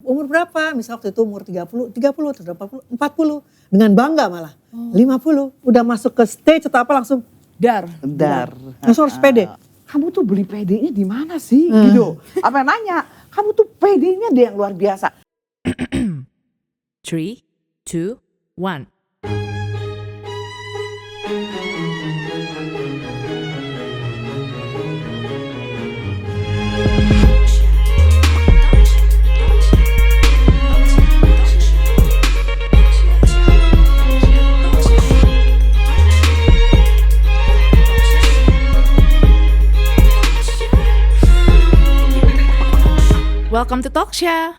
Umur berapa? Misal waktu itu umur 30, 30, 40, dengan bangga malah. 50, udah masuk ke stage atau apa langsung Dar. langsung harus pede. Kamu tuh beli PD-nya di mana sih gitu. Apa yang nanya, kamu tuh PD-nya deh yang luar biasa. 3, 2, 1. Welcome to Talksha.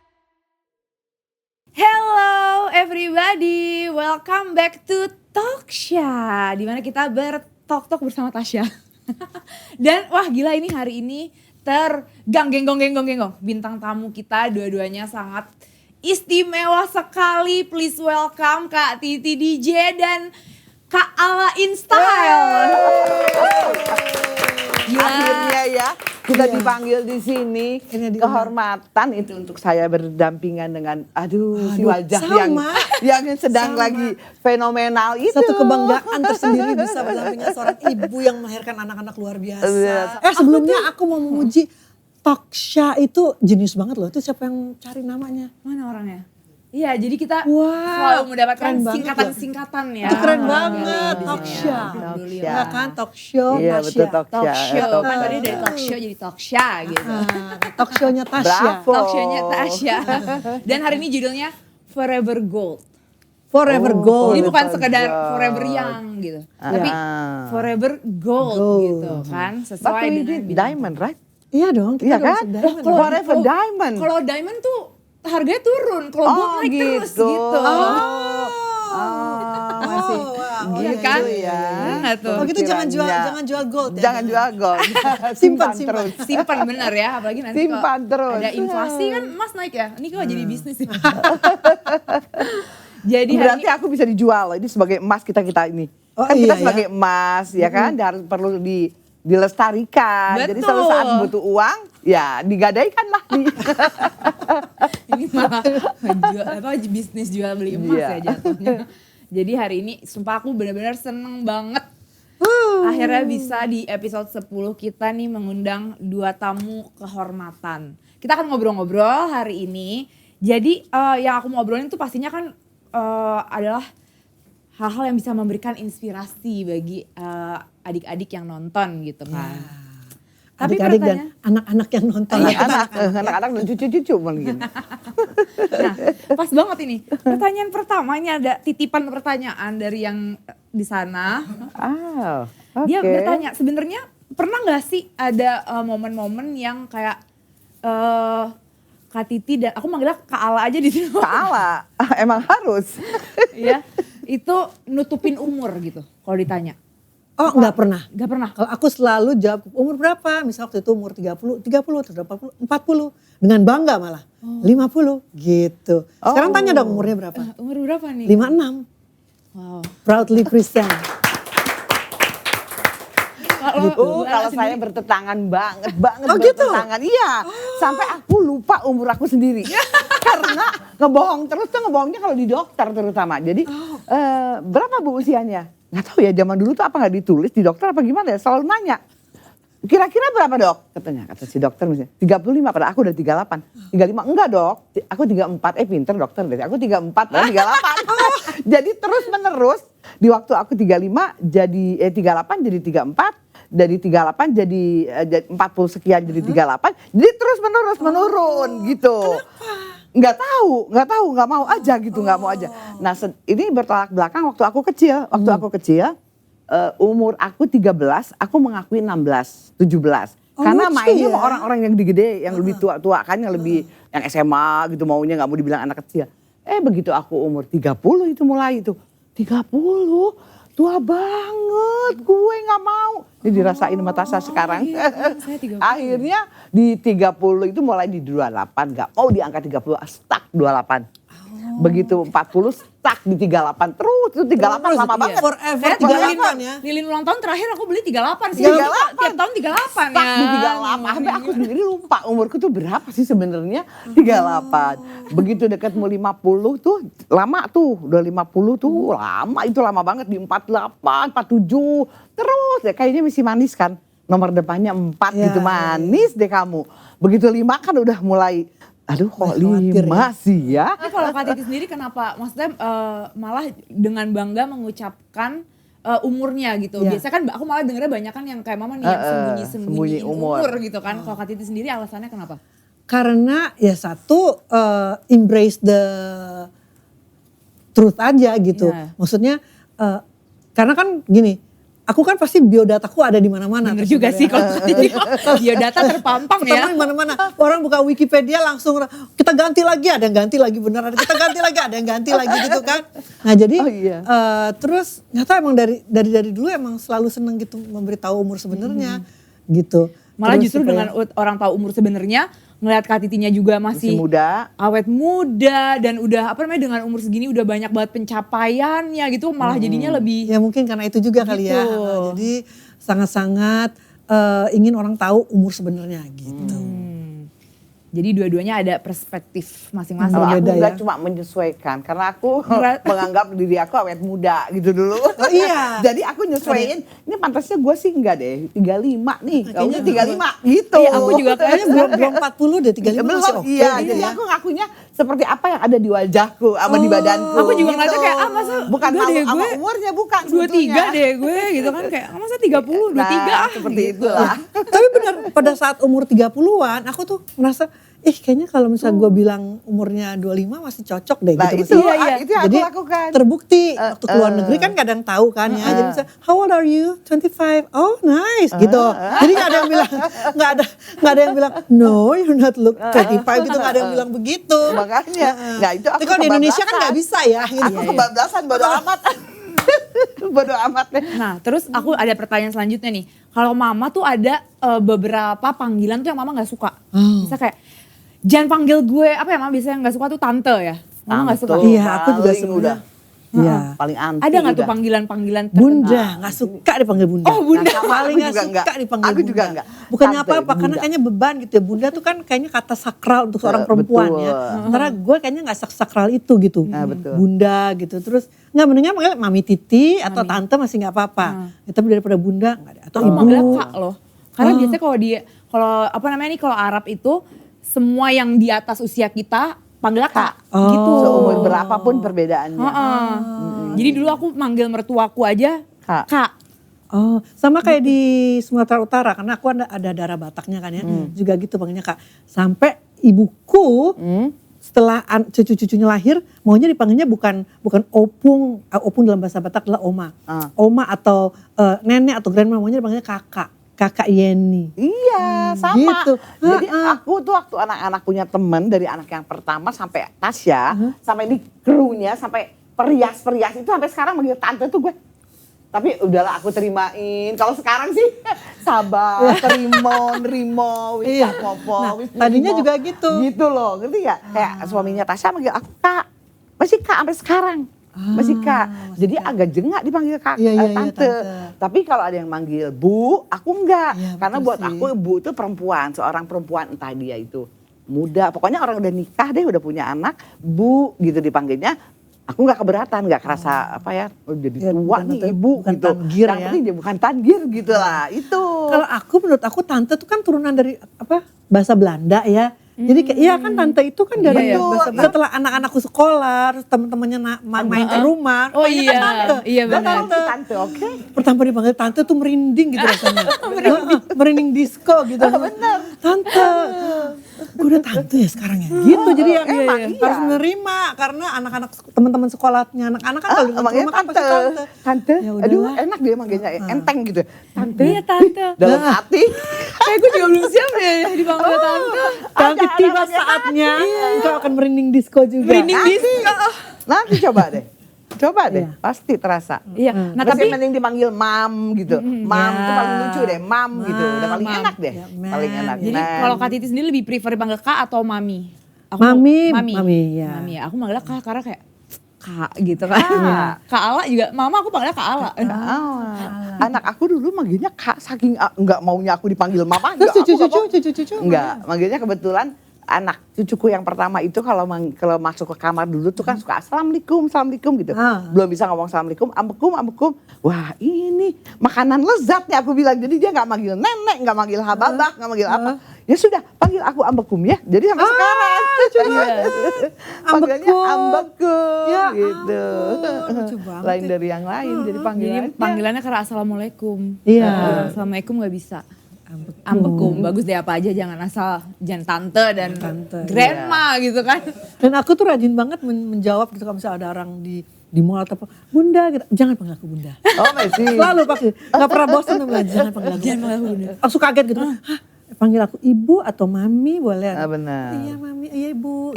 Hello everybody, welcome back to Talksha, di mana kita bertalk-talk bersama Tasya. Dan wah gila ini hari ini genggong. Bintang tamu kita dua-duanya sangat istimewa sekali. Please welcome Kak Titi DJ dan Kak Ala InStyle. Akhirnya ya kita dipanggil di sini. Kehormatan itu untuk saya berdampingan dengan si wajah yang sedang lagi fenomenal itu. Satu kebanggaan tersendiri bisa berdampingan seorang ibu yang melahirkan anak-anak luar biasa. Sebelumnya aku mau memuji Talksha itu jenius banget loh. Itu siapa yang cari namanya? Mana orangnya? Iya, jadi kita selalu mendapatkan singkatan-singkatan ya. Itu keren banget, Talksha. Ya kan, talk show, iya, betul, Tasya. Talk show, kan tadi dari talk show jadi Talksha gitu. Talk show-nya Tasya. Bravo. Talk show-nya Tasya. Dan hari ini judulnya Forever Gold. Forever Gold. Ini bukan sekedar forever young gitu. Tapi forever gold gitu kan. Sesuai Tapi dengan ini diamond, right? Iya dong, kita Iya udah kan? masuk diamond. Forever diamond. Kalau diamond tuh harganya turun, kalau gold naik terus gitu. Masih Iya kan? ya. Nggak tuh. Oh gitu jangan jual gold ya. Jangan jual gold. Simpan. terus. Simpan benar ya, apalagi nanti Simpan kalau terus. ada inflasi kan emas naik ya. Ini kok jadi bisnis ya. Jadi Berarti aku bisa dijual. Ini sebagai emas kita ini. Oh, Kan kita iya, sebagai emas ya kan, harus perlu dilestarikan. Jadi suatu saat butuh uang, ya digadaikan lah. ini malah bisnis jual beli emas ya jatuhnya. Jadi hari ini sumpah aku benar-benar seneng banget. Akhirnya bisa di episode 10 kita nih mengundang 2 tamu kehormatan. Kita akan ngobrol-ngobrol hari ini. Jadi yang aku mau ngobrolin tuh pastinya kan adalah hal-hal yang bisa memberikan inspirasi bagi adik-adik yang nonton gitu kan. Tapi Adik-adik dan anak-anak yang nonton. Anak-anak dan cucu-cucu mungkin. Nah, pas banget ini. Pertanyaan pertama ini ada titipan pertanyaan dari yang di sana. Dia bertanya, sebenarnya pernah nggak sih ada momen-momen yang kayak Kak Titi dan aku manggilnya Kak Ala aja di sini. Kak Ala, emang harus. Ya, itu nutupin umur gitu kalau ditanya. Oh enggak pernah. Gak pernah. Kalau aku selalu jawab umur berapa? Misal waktu itu umur 30, 40, 40, dengan bangga malah. 50 gitu. Sekarang tanya dong umurnya berapa? Umur berapa nih? 56. Wow. Proudly present. Kalau saya bertentangan banget gitu? bertentangan. Iya, sampai aku lupa umur aku sendiri. Karena ngebohongnya kalau di dokter terutama. Jadi berapa Bu usianya? Nggak tahu ya, zaman dulu tuh apa nggak ditulis di dokter apa gimana ya, selalu nanya. Kira-kira berapa dok? Kata si dokter misalnya, 35, padahal aku udah 38. 35, enggak dok, aku 34, pinter dokter deh. Aku 34, padahal 38. Jadi terus menerus, di waktu aku 35, jadi 38 jadi 34, dari 38 jadi 40 sekian jadi 38. Jadi terus menurun gitu. Nggak mau aja gitu, nggak mau aja. Nah ini bertolak belakang waktu aku kecil. Umur aku 13, aku mengakui 16, 17. Karena mainnya sama orang-orang yang gede, yang lebih tua-tua kan, yang lebih, yang SMA gitu maunya, nggak mau dibilang anak kecil. Begitu aku umur 30 itu mulai itu. 30, tua banget, gue nggak mau. Ini dirasain sama Tasya sekarang. Akhirnya di 30 itu mulai di 28, nggak mau di angka 30, stuck 28. Begitu 40 stuck di 38 terus, itu 38 lama Iya. banget. Forever Saya 38 ya. Lilin ulang tahun terakhir aku beli 38 sih. 38. Tiap tahun 38 Stuck ya. di 38, sampai aku sendiri lupa umurku tuh berapa sih sebenarnya 38. Begitu dekat mau 50 tuh lama tuh, udah 50 tuh lama, itu lama banget di 48, 47. Terus ya kayaknya masih manis kan. Nomor depannya 4 Ya, gitu, manis deh kamu. Begitu 5 kan udah mulai, aduh kok Khawatir 5 sih ya. Nah, kalau Kak Titi sendiri kenapa? Maksudnya malah dengan bangga mengucapkan umurnya gitu. Iya. Biasa kan aku malah dengernya banyak kan yang kayak mama nih yang sembunyi sembunyi-sembunyiin umur. umur gitu kan. Kalau Kak Titi sendiri alasannya kenapa? Karena ya satu embrace the truth aja gitu. Iya. Maksudnya karena kan gini, aku kan pasti biodataku ada di mana-mana. Bener juga sih kalau Kak Titi. Biodata terpampang ya. Pertama di mana-mana. Orang buka Wikipedia langsung kita ganti lagi, ada yang ganti lagi beneran. Kita ganti lagi, ada yang ganti lagi gitu kan. Nah jadi Oh, iya. terus nggak tahu emang dari dulu emang selalu seneng gitu memberitahu umur sebenarnya gitu. Malah Terus justru supaya- dengan orang tahu umur sebenarnya, ngelihat Kak Titinya juga Masih masih muda. awet muda dan udah apa namanya dengan umur segini udah banyak banget pencapaiannya gitu, malah jadinya lebih Ya mungkin karena itu juga kali ya. Gitu. Jadi sangat-sangat ingin orang tahu umur sebenarnya gitu. jadi dua-duanya ada perspektif masing-masing. Kalau aku Berbeda enggak ya. cuma menyesuaikan karena aku Nggak- menganggap diri aku awet muda gitu dulu. Oh, iya. Jadi aku nyesuaiin, ini pantasnya gue sih enggak deh, 35 nih. Kalau Kayaknya 35 gitu. Iya, aku juga Kayaknya belum 40 deh, 35 Belum, masih oke. iya, gitu jadi ya. aku ngakunya seperti apa yang ada di wajahku sama di badanku. Aku juga ngeliatnya kayak, ah, masa bukan enggak malu deh, sama gue umurnya, bukan 23 sebetulnya. deh gue gitu kan kayak masa 30, 23 Nah, seperti gitu. itulah. Tapi benar pada saat umur 30-an aku tuh merasa kayaknya kalau misalnya gue bilang umurnya 25 masih cocok deh Nah, gitu. itu, Masih- Iya, itu yang Jadi aku lakukan. terbukti waktu keluar negeri kan kadang tahu kan ya. Jadi misalnya, how old are you? 25. Oh nice gitu. Jadi gak ada yang bilang, gak ada yang bilang, no you're not look 25 gitu. Gak ada yang bilang begitu. Makanya, nah itu aku Tapi kalau di Indonesia kan kebablasan. gak bisa ya. Gitu. Aku kebablasan, bodo amat. Bodo amat deh. Nah, terus aku ada pertanyaan selanjutnya nih. Kalau mama tuh ada beberapa panggilan tuh yang mama nggak suka. Bisa kayak jangan panggil gue apa ya mama biasanya nggak suka tuh tante ya. Mama nggak suka. Tante. Iya aku juga Paling sebenarnya. udah. Iya. Paling anti Ada nggak tuh udah. panggilan-panggilan tertentu? Bunda, gak suka dipanggil bunda. Oh, Bunda. Nah, sama Paling aku gak juga suka enggak. dipanggil Aku bunda. juga enggak. Bukannya Tante, apa-apa, karena bunda. kayaknya beban gitu ya. Bunda tuh kan kayaknya kata sakral untuk seorang perempuan betul. ya. Sementara gue kayaknya gak sakral itu gitu. Nah, betul. Bunda gitu. Terus gak mendingan panggil mami titi atau tante masih gak apa-apa. Ya, tapi daripada bunda gak ada. Atau Aku ibu. manggilnya kak loh. Karena biasanya kalau apa namanya nih kalau Arab itu semua yang di atas usia kita panggilnya kak. Oh. Gitu. Seumur berapapun perbedaannya. Heeh. Jadi dulu aku manggil mertuaku aja Kak. kak. Oh, sama kayak di Sumatera Utara karena aku ada darah Bataknya kan ya. Juga gitu panggilnya Kak. Sampai ibuku setelah cucu-cucunya lahir maunya dipanggilnya bukan opung. Opung dalam bahasa Batak adalah oma. Oma atau nenek atau grandma maunya dipanggilnya kakak. Kakak Yeni. Iya, sama. Gitu. Jadi aku tuh waktu anak-anak punya temen dari anak yang pertama sampai Tasya, sampai di krunya, sampai perias-perias itu sampai sekarang manggil tante tuh gue. Tapi udahlah aku terimain. Kalau sekarang sih sabar, nerimo, wis Iya. popo, Nah, wis tadinya nerimo. juga gitu. Gitu loh, ngerti gak? Kayak suaminya Tasya manggil aku kak. Masih kak sampai sekarang. Masih kak. Jadi agak jengak dipanggil kak, Iya, iya, iya, tante. tante. Tapi kalau ada yang manggil bu, aku enggak. Iya, Karena betul buat sih. aku bu itu perempuan, seorang perempuan entah dia itu muda. Pokoknya orang udah nikah deh, udah punya anak, bu gitu dipanggilnya. Aku nggak keberatan, nggak kerasa apa ya, jadi Ya, tua bukan nih tante- ibu bukan gitu. tanggir Yang ya. penting dia bukan tanggir gitu lah, itu. Kalau aku menurut aku tante tuh kan turunan dari apa bahasa Belanda ya. Jadi kayak iya kan tante itu kan dari Iya, iya. bahasa Belanda. Setelah anak-anakku sekolah, terus teman-temannya main ke rumah. Oh panggilnya iya, kan tante. iya Dan benar. kalau tante, oke. Pertama dipanggil tante tuh merinding gitu rasanya. merinding disco gitu. Bener. Tante. Gue udah tante ya sekarang ya. Gitu jadi ya emang iya. harus menerima karena anak-anak teman-teman sekolahnya anak-anak kan kalau di Manggilnya rumah kan pasti tante. Tante, Ya aduh udahlah. enak dia manggilnya, enteng gitu. Tante, Iya tante. dalam hati. Kayak gue juga belum siap ya dipanggil tante. Nanti Ada tiba namanya saatnya engkau akan merinding disco juga. Merinding Nanti. disco. Nanti coba deh. Coba deh, Iya. pasti terasa. Iya. Nah Terus tapi yang mending dipanggil mam gitu. Mam ya. itu paling lucu deh, mam gitu. Udah paling mam. enak deh. Ya, mam. Paling enak. jadi Mam. kalau Kak Titi sendiri lebih prefer dipanggil kak atau mami? Mami, Mami. Mami, ya. Mami ya. Aku manggilnya Kak karena kayak Kak gitu kan. Kak Ala juga, Mama aku panggilnya Kak Ala. Anak aku dulu manggilnya Kak saking nggak maunya aku dipanggil Mama. Terus cucu-cucu. Enggak, manggilnya kebetulan anak cucuku yang pertama itu kalau masuk ke kamar dulu tuh kan suka assalamualaikum gitu. Belum bisa ngomong assalamualaikum, ambekum. Wah ini makanan lezat nih aku bilang. Jadi dia nggak manggil nenek, nggak manggil hababah, nggak manggil apa. Ya sudah panggil aku ambekum ya. Jadi sampai sekarang. Panggilnya ambekum Ya gitu. lucu banget. Lain dari yang lain jadi Jadi panggilannya. panggilannya karena assalamualaikum. Iya. Assalamualaikum nggak bisa. Ambekum, bagus deh apa aja, jangan tante dan grandma gitu kan. Dan aku tuh rajin banget menjawab gitu kalau misalnya ada orang di mall atau apa, Bunda gitu. Jangan panggil aku Bunda. Oh masih. Selalu pakai. Gak pernah bosan tuh bilang jangan panggil aku Bunda. Langsung kaget gitu. Hah, panggil aku Ibu atau Mami boleh? Benar. Iya Mami, iya Ibu.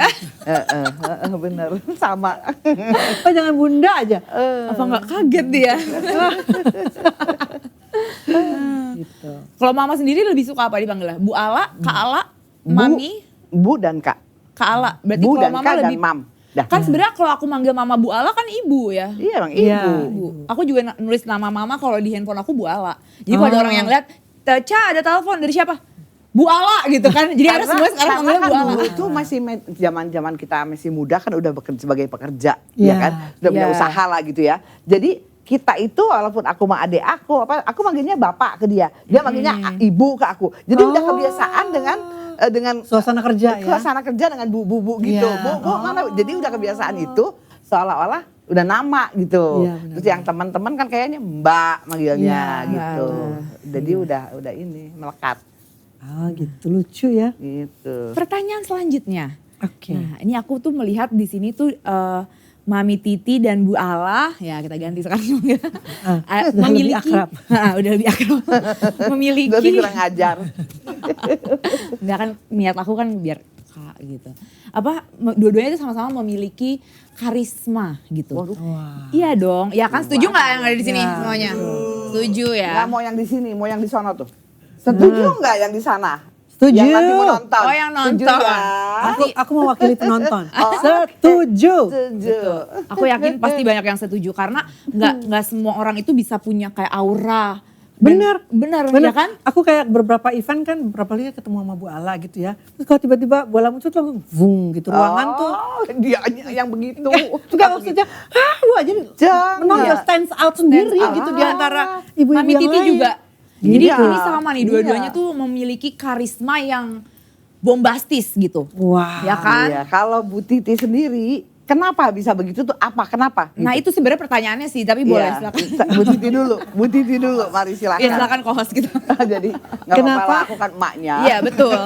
Benar, sama. Oh jangan Bunda aja. Apa nggak kaget dia? Gitu. Kalau Mama sendiri lebih suka apa dipanggilnya? Bu Ala, Kak Ala, Mami, Bu dan Kak. Kak Ala. Berarti Bu kalau dan Mama Kak lebih dan Mam. Dah. kan sebenarnya kalau aku manggil Mama Bu Ala kan ibu ya. Iya emang Iya. ibu. Bu. Aku juga nulis nama Mama kalau di handphone aku Bu Ala. Jadi kalau ada orang yang lihat, Ca ada telepon dari siapa? Bu Ala gitu kan. Jadi harus semua sekarang Karena manggilnya kan Bu Ala. dulu itu masih zaman kita masih muda kan udah bekerja sebagai pekerja, Iya. ya kan, sudah punya Iya. usaha lah gitu ya. Jadi kita itu walaupun aku sama adik aku manggilnya bapak ke dia manggilnya ibu ke aku. Jadi udah kebiasaan dengan Suasana kerja ya. suasana kerja dengan bu gitu. Iya. Bu mana? Jadi udah kebiasaan itu seolah-olah udah nama gitu. Iya, benar. Terus yang teman-teman kan kayaknya Mbak manggilnya Iya, gitu. betul. Jadi udah ini melekat Ah gitu, lucu ya. gitu. Pertanyaan selanjutnya. Oke. Nah, ini aku tuh melihat di sini tuh Mami Titi dan Bu Ala, ya kita ganti sekarang juga. Udah lebih akrab. Udah lebih akrab. Memiliki. Berarti kurang ajar. Enggak kan niat aku kan biar Kak gitu. Dua-duanya itu sama-sama memiliki karisma gitu. Waduh. Iya dong. Ya kan setuju nggak yang ada di sini Ya, semuanya? Setuju ya. Nggak mau yang di sini, mau yang di sana tuh. Setuju nggak yang di sana? Setuju. Yang nanti mau nonton. Oh, yang Setuju nonton. ya? Aku mewakili penonton. Setuju. Setuju. Aku yakin pasti banyak yang setuju karena nggak semua orang itu bisa punya kayak aura. Bener. Bener ya kan? Aku kayak beberapa event kan beberapa kali ketemu sama Bu Ala gitu ya. Terus kalau tiba-tiba bola muncul tuh vung gitu. Ruangan tuh. Oh, dia yang begitu. Enggak maksudnya, lu aja Jangan. menonjol stands out sendiri out. gitu di antara ibu-ibu Mami yang Titi lain. juga. Jadi Iya. ini sama nih, dua-duanya Iya. tuh memiliki karisma yang bombastis gitu. Wah. Ya kan? Iya, kalau Bu Titi sendiri, kenapa bisa begitu tuh? Apa? Kenapa? Nah itu sebenarnya pertanyaannya sih, tapi boleh silakan. Bu Titi dulu, mari silakan. Ya silakan co-host gitu. Jadi nggak Kenapa? apa-apa lah, aku kan emaknya. Iya betul.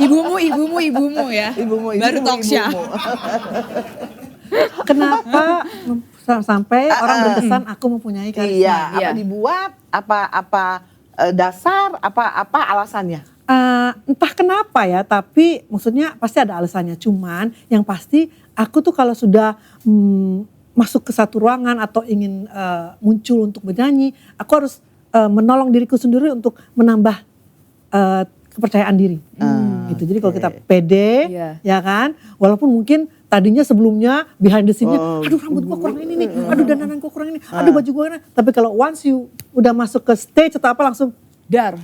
Ibumu ya. Baru talk show. Kenapa sampai orang berkesan aku mempunyai karisma? Iya, Iya. apa dibuat? Apa dasar? Apa alasannya? Entah kenapa ya, tapi maksudnya pasti ada alasannya. Cuman yang pasti aku tuh kalau sudah masuk ke satu ruangan atau ingin muncul untuk bernyanyi, aku harus menolong diriku sendiri untuk menambah kepercayaan diri. Gitu. Jadi kalau kita pede, Iya. ya kan, walaupun mungkin tadinya sebelumnya behind the scene-nya, aduh rambut gua kurang ini nih, aduh dandanan gua kurang ini, aduh baju gua ini. Tapi kalau once you udah masuk ke stage atau apa langsung Dar.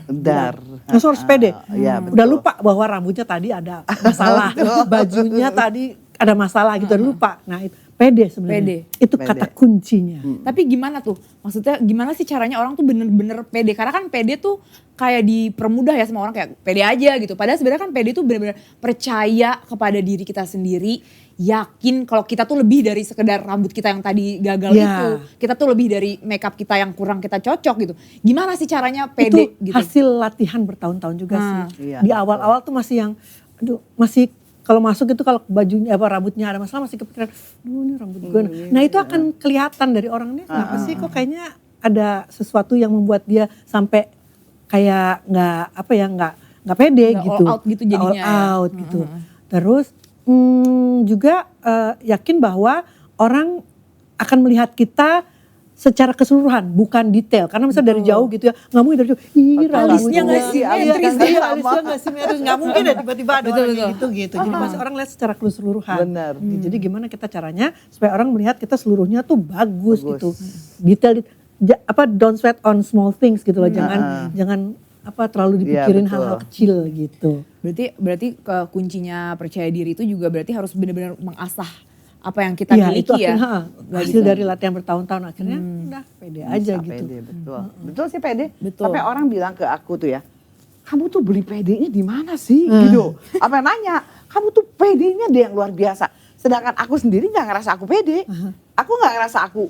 langsung harus pede. Iya, betul. Udah lupa bahwa rambutnya tadi ada masalah, bajunya tadi ada masalah gitu, udah lupa. Nah itu pede sebenarnya. Pede. Itu Pede. kata kuncinya. Tapi gimana tuh? Maksudnya gimana sih caranya orang tuh bener-bener pede? Karena kan pede tuh kayak dipermudah ya sama orang kayak pede aja gitu. Padahal sebenarnya kan pede tuh bener-bener percaya kepada diri kita sendiri. Yakin kalau kita tuh lebih dari sekedar rambut kita yang tadi gagal Ya. itu. Kita tuh lebih dari makeup kita yang kurang kita cocok gitu. Gimana sih caranya pede Itu gitu? hasil latihan bertahun-tahun juga sih. Iya, Di awal-awal tuh masih yang, aduh masih kalau masuk itu kalau bajunya apa rambutnya ada masalah masih kepikiran, aduh ini rambut gue. Nah itu akan kelihatan dari orang ini kenapa sih kok kayaknya ada sesuatu yang membuat dia sampai kayak nggak pede Nggak gitu. all out gitu jadinya Nggak all ya. out gitu. Terus juga yakin bahwa orang akan melihat kita secara keseluruhan, bukan detail. Karena misalnya dari jauh gitu ya, nggak mungkin dari jauh, ih Alisnya nggak rambutnya, simetris, iya, alisnya nggak simetris, nggak mungkin ya tiba-tiba ada Betul, orang betul. gitu gitu. Jadi masih orang lihat secara keseluruhan. Benar. Jadi gimana kita caranya supaya orang melihat kita seluruhnya tuh bagus, Bagus. gitu, detail. Don't sweat on small things gitu loh, jangan terlalu Iya, dipikirin betul. hal-hal kecil gitu. Berarti kuncinya percaya diri itu juga berarti harus benar-benar mengasah apa yang kita Iya, miliki ya. akhirnya, hasil dari latihan bertahun-tahun akhirnya udah pede aja Bisa gitu. pede, betul. Betul sih pede. Betul. Sampai orang bilang ke aku tuh ya, kamu tuh beli pedenya di mana sih? Gitu. Apa yang nanya, kamu tuh pedenya deh yang luar biasa. Sedangkan aku sendiri nggak ngerasa aku pede. Aku nggak ngerasa aku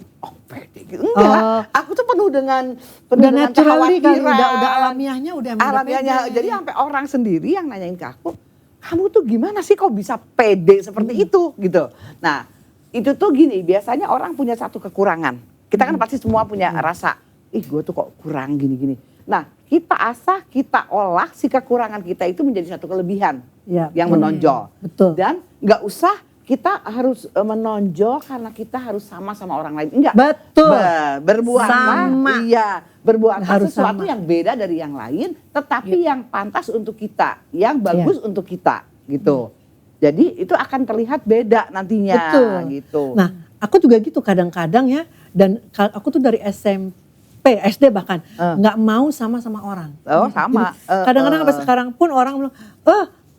pede gitu. Enggak. Aku tuh penuh dengan Udah naturally kan, kekhawatiran. udah alamiahnya udah emang udah Alamiahnya. pede. Jadi sampai orang sendiri yang nanyain ke aku, kamu tuh gimana sih kok bisa pede seperti itu gitu. Nah itu tuh gini, biasanya orang punya satu kekurangan. Kita kan pasti semua punya rasa, ih gue tuh kok kurang gini-gini. Nah kita asah, kita olah si kekurangan kita itu menjadi satu kelebihan Ya, yang betul. menonjol. Betul. Dan nggak usah kita harus menonjol karena kita harus sama orang lain. Enggak. Betul. Berbuatlah, Sama. iya, berbuatlah Harus sesuatu sama. yang beda dari yang lain, tetapi yang pantas untuk kita, yang bagus untuk kita, gitu. Jadi itu akan terlihat beda nantinya, Betul. gitu. Nah, aku juga gitu kadang-kadang ya, dan aku tuh dari SMP, SD bahkan nggak mau sama orang. Oh sama. Jadi, kadang-kadang sampai sekarang pun orang bilang,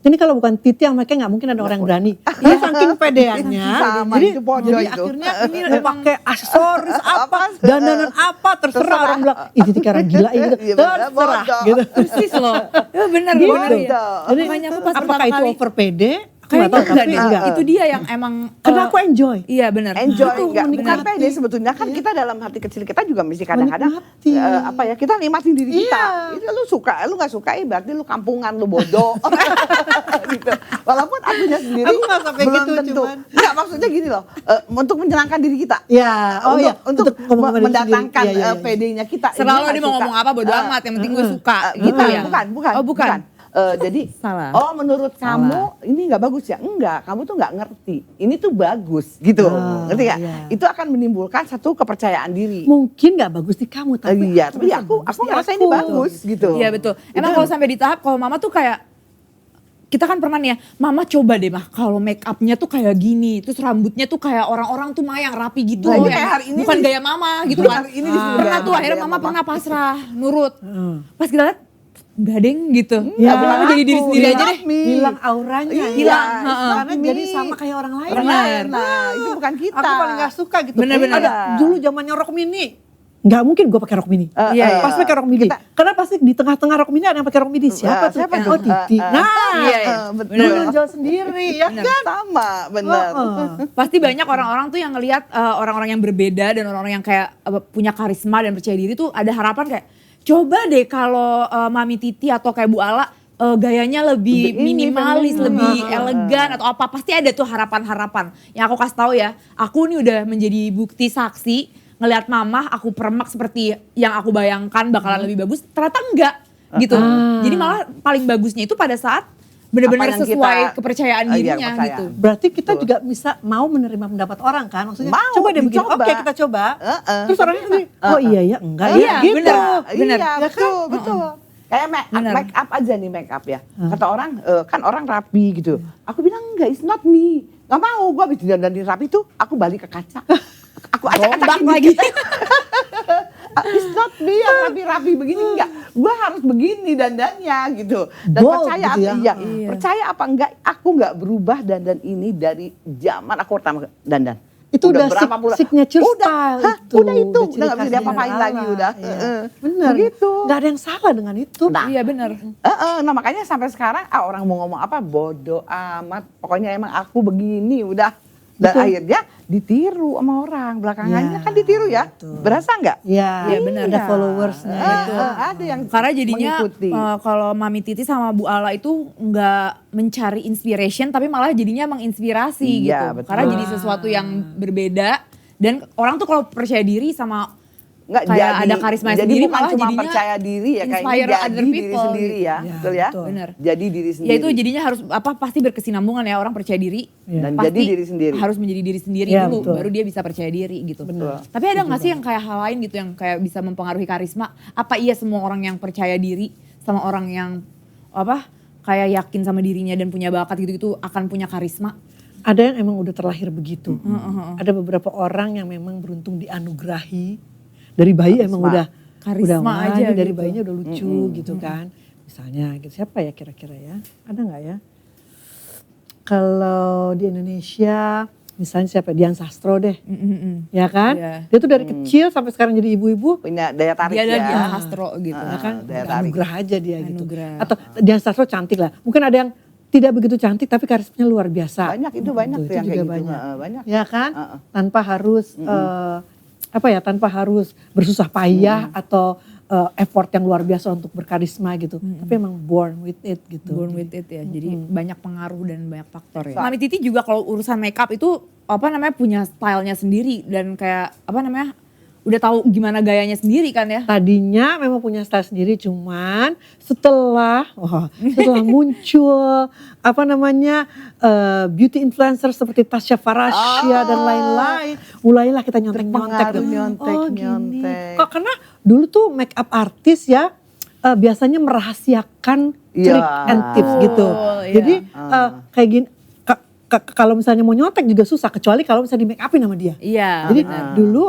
ini kalau bukan Titi yang pakai nggak mungkin ada orang yang berani. Dia saking pedeannya, Sama, jadi, itu bodoh jadi itu. akhirnya ini udah pakai aksesoris apa, dandanan apa, terserah Terserah. orang bilang, ih Titi kayak orang gila gitu, Iya, bener, terserah bodoh. gitu. Persis loh. Ya benar Gitu. benar ya. Jadi Makanya aku pas apakah pertama itu kali- over pede? Aku nggak Kayaknya tahu, enggak tapi deh. enggak. Itu dia yang emang Karena aku enjoy. Iya benar. Enjoy, Aku enggak bukan menikmati. pede sebetulnya kan kita dalam hati kecil kita juga mesti kadang-kadang Menikmati. kita nikmatin diri kita. Iya. Itu lu suka, lu nggak suka berarti lu kampungan, lu bodoh. Gitu. Walaupun akunya sendiri Aku nggak sampai belum gitu, tentu. cuman. Enggak, maksudnya gini loh, untuk menyenangkan diri kita. Ya, untuk ngomong sama diri mendatangkan sendiri. Iya, iya, iya. PD-nya kita. Selalu Ini dia mau suka. ngomong apa bodo amat, yang penting gue suka gitu Bukan, ya. bukan. Oh bukan. Jadi Salah. oh menurut kamu ini nggak bagus ya? Enggak, kamu tuh nggak ngerti. Ini tuh bagus gitu, ngerti nggak? Iya. Itu akan menimbulkan satu kepercayaan diri. Mungkin nggak bagus di kamu, tapi Iya, tapi aku bagus di ngerasa ini bagus gitu. Iya betul. Emang kalau sampai di tahap kalau mama tuh kayak kita kan pernah nih ya, mama coba deh mah kalau make upnya tuh kayak gini, terus rambutnya tuh kayak orang-orang tuh mah yang rapi gitu Nah, loh, ini kayak yang hari ini bukan nih. gaya mama gitu kan. Hari ini disebut Pernah gaya tuh mama, akhirnya gaya mama mama. pernah pasrah, nurut. Pas kita lihat enggak deng gitu. Ya, Mama jadi diri sendiri aja deh. hilang auranya. Iya, hilang. Karena Ini. jadi sama kayak orang lain. Benar. Nah, itu bukan kita. Aku paling gak suka gitu. Bener-bener. Ada dulu zamannya rok mini. Nggak mungkin gue pakai rok mini. Iya, Pas pakai rok mini. Kita- Karena pasti di tengah-tengah rok mini ada yang pakai rok mini. Siapa tuh? siapa Oh tuh? Titi. Nah, Iya, iya. betul. lu nonjol sendiri ya Bener. kan? Sama, benar. Pasti banyak orang-orang tuh yang ngelihat orang-orang yang berbeda dan orang-orang yang kayak punya karisma dan percaya diri tuh ada harapan kayak coba deh kalau Mami Titi atau kayak Bu Ala gayanya lebih Lebih ini, minimalis, feminim. lebih elegan atau apa. Pasti ada tuh harapan-harapan. Yang aku kasih tahu ya, aku nih udah menjadi bukti saksi ngelihat mama aku permak seperti yang aku bayangkan bakalan lebih bagus. Ternyata enggak gitu. Jadi malah paling bagusnya itu pada saat benar-benar Apa yang sesuai kita- kepercayaan iya, dirinya kepercayaan. gitu. Berarti kita juga bisa mau menerima pendapat orang kan? Maksudnya Mau, coba deh begini, dicoba. oke kita coba. Terus orangnya sendiri, oh iya ya enggak Iya, ya gitu. bener. Bener. Iya, Ya betul, betul. Kayak Bener. make up aja nih make up ya. Kata orang, kan orang rapi gitu. Aku bilang enggak, it's not me. Gak mau, gue habis dandanin rapi tuh, aku balik ke kaca. Aku Rombak acak-acakin lagi. dikit. It's not me yang rapi-rapi begini, enggak. Gue harus begini dandannya gitu. Dan Bold percaya gitu ya. iya, percaya apa enggak, aku enggak berubah dandan ini dari zaman aku pertama dandan. Itu udah berapa bulan? signature Udah, style hah, itu. udah itu, ciri udah nggak bisa khas diapa-apain dengan lagi Allah. udah. Iya. Bener. Begitu. Gak ada yang salah dengan itu. Nah, Iya benar. Nah makanya sampai sekarang orang mau ngomong apa bodoh amat. Pokoknya emang aku begini udah. Dan Betul. akhirnya ditiru sama orang. Belakangannya Ya, kan ditiru ya. betul. Berasa nggak? Iya, Iya, bener. ada followersnya. gitu. Ada yang Karena jadinya mengikuti. kalau Mami Titi sama Bu Ala itu nggak mencari inspiration tapi malah jadinya menginspirasi Iya, gitu. betul. Karena jadi sesuatu yang berbeda dan orang tuh kalau percaya diri sama Nggak, kayak ada karisma jadi sendiri, bukan malah cuma jadinya percaya diri ya, kayaknya inspire jadi other diri people sendiri gitu. ya, Ya, betul ya? betul. Bener. Jadi diri sendiri. Ya itu jadinya harus pasti berkesinambungan ya, orang percaya diri. Iya. Dan Pasti jadi diri sendiri. harus menjadi diri sendiri Iya, dulu, betul. baru dia bisa percaya diri gitu. Betul. Tapi ada nggak sih yang kayak hal lain gitu yang kayak bisa mempengaruhi karisma? Apa iya semua orang yang percaya diri sama orang yang apa kayak yakin sama dirinya dan punya bakat gitu-gitu akan punya karisma? Ada yang emang udah terlahir begitu. Ada beberapa orang yang memang beruntung dianugerahi dari bayi emang udah Karisma wah, aja ini dari gitu. bayinya udah lucu gitu kan. Misalnya gitu, siapa ya kira-kira ya? Ada nggak ya? Kalau di Indonesia misalnya siapa? Dian Sastro deh. Ya kan? Iya. Dia tuh dari kecil sampai sekarang jadi ibu-ibu. Punya daya tarik Dia ada ya. di Astro gitu. Ya kan? daya tarik. Anugerah aja dia gitu. Anugerah. Atau Dian Sastro cantik lah. Mungkin ada yang tidak begitu cantik tapi karismanya luar biasa. Banyak itu banyak Tuh, tuh itu yang juga kayak gitu. banyak. Banyak. Ya kan? Tanpa harus tanpa harus bersusah payah atau effort yang luar biasa untuk berkarisma gitu. Tapi emang born with it gitu. Born with it ya. Jadi banyak pengaruh dan banyak faktor ya. Mami Titi juga kalau urusan makeup itu apa namanya punya stylenya sendiri dan kayak apa namanya udah tahu gimana gayanya sendiri kan ya. Tadinya memang punya style sendiri, cuman setelah muncul beauty influencer seperti Tasya Farasya dan lain-lain, mulailah kita nyontek-nyontek. Terpengaruh, nyontek, Oh gini. nyontek. Kok karena dulu tuh make up artis ya biasanya merahasiakan Iya. trik and tips gitu. iya. Jadi kayak gini. Kalau misalnya mau nyontek juga susah, kecuali kalau misalnya di make upin sama dia. Iya. Jadi dulu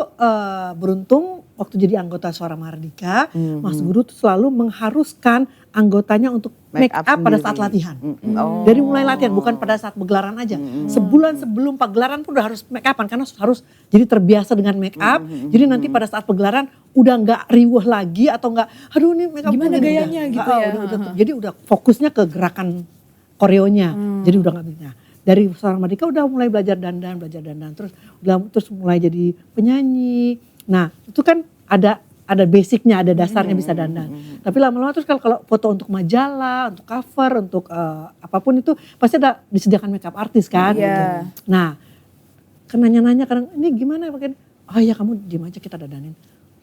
beruntung waktu jadi anggota Suara Mardika, Mas Guru tuh selalu mengharuskan anggotanya untuk make up pada saat latihan. Dari mulai latihan, bukan pada saat begelaran aja. Sebulan sebelum pagelaran pun udah harus make upan karena harus jadi terbiasa dengan make up. Jadi nanti pada saat pagelaran udah nggak riuh lagi atau nggak, aduh nih make up Gimana gue gayanya gitu ya. jadi udah fokusnya ke gerakan koreonya. Jadi udah nggak bisa. Dari Suara Mardika udah mulai belajar dandan, terus mulai jadi penyanyi. Nah itu kan ada basicnya, ada dasarnya bisa dandan. Tapi lama-lama terus kalau foto untuk majalah, untuk cover, untuk apapun itu pasti ada disediakan makeup artis kan. Iya. Nah kan nanya-nanya kadang ini gimana pakai? Oh iya kamu diem aja kita dandanin.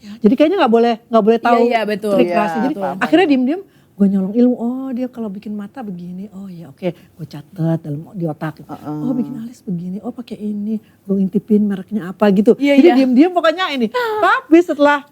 Ya, jadi kayaknya nggak boleh tahu Iya, betul. trik Iya, rahasia. Jadi betul. akhirnya diem-diem gue nyolong ilmu. Oh dia kalau bikin mata begini. Oh ya oke. Gue catet di otak. Oh bikin alis begini. Oh pakai ini. Gue intipin mereknya apa gitu. Iya, Jadi iya. diem-diem pokoknya ini. Tapi setelah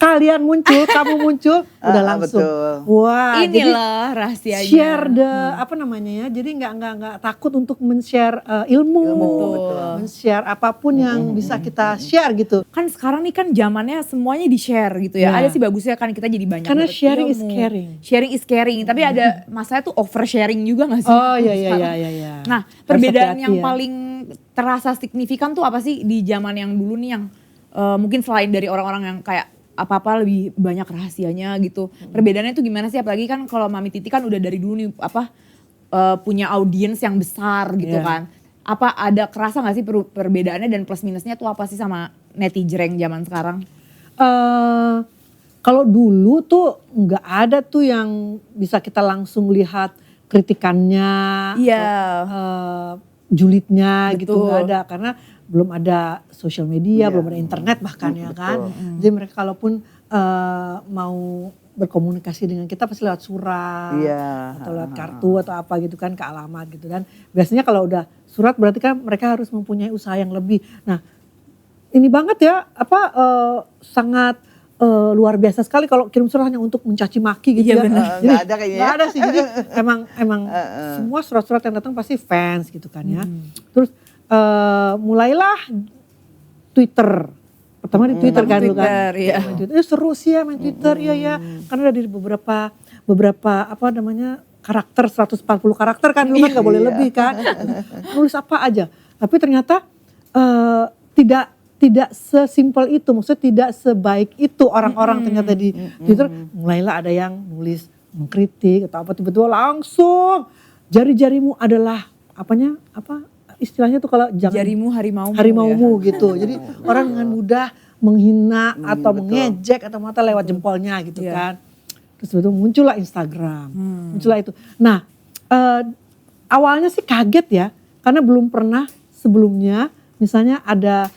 kalian muncul, kamu muncul, udah langsung. Betul. Wah, jadi Inilah rahasianya. share apa namanya ya. Jadi nggak takut untuk men-share ilmu, Betul. men-share apapun yang bisa kita share gitu. Kan sekarang nih kan zamannya semuanya di-share gitu ya. Ya. Ada sih bagusnya kan kita jadi banyak Karena dapet sharing is ilmu. caring. Sharing is caring. Tapi ada masanya tuh oversharing juga gak sih? Oh iya iya sekarang? iya iya. Nah Harus perbedaan hati-hati yang ya. paling terasa signifikan tuh apa sih di zaman yang dulu nih yang mungkin selain dari orang-orang yang kayak apa-apa lebih banyak rahasianya gitu. Perbedaannya tuh gimana sih? Apalagi kan kalau Mami Titi kan udah dari dulu nih punya audiens yang besar gitu Iya. kan. Apa ada kerasa gak sih perbedaannya dan plus minusnya tuh apa sih sama netizen zaman sekarang? Kalau dulu tuh nggak ada tuh yang bisa kita langsung lihat kritikannya, Iya. julidnya gitu Betul. nggak ada karena belum ada sosial media, belum ada internet bahkan ya kan. Jadi mereka kalaupun mau berkomunikasi dengan kita pasti lewat surat Iya. atau lewat kartu atau apa gitu kan ke alamat gitu. Dan biasanya kalau udah surat berarti kan mereka harus mempunyai usaha yang lebih. Nah ini banget ya sangat luar biasa sekali kalau kirim surat hanya untuk mencaci maki gitu Iya, ya. benar. Jadi, Nggak ada kayaknya ya. nggak ada sih. Jadi emang semua surat-surat yang datang pasti fans gitu kan ya. Terus mulailah Twitter. Pertama di Twitter kan dulu kan. Twitter, iya. Main Twitter. Seru sih ya main Twitter. Iya ya. Karena dari beberapa apa namanya karakter 140 karakter kan dulu kan nggak boleh lebih kan. Nulis apa aja. Tapi ternyata tidak sesimpel itu, maksudnya tidak sebaik itu orang-orang ternyata di Twitter. Mulailah ada yang nulis mengkritik atau apa tiba-tiba langsung jari-jarimu adalah apa istilahnya tuh kalau jangan Jarimu harimaumu. harimaumu ya. gitu. Jadi orang dengan mudah menghina atau mengejek atau mata lewat jempolnya gitu Iya. kan. Terus itu muncullah Instagram, muncullah itu. Nah awalnya sih kaget ya, karena belum pernah sebelumnya misalnya ada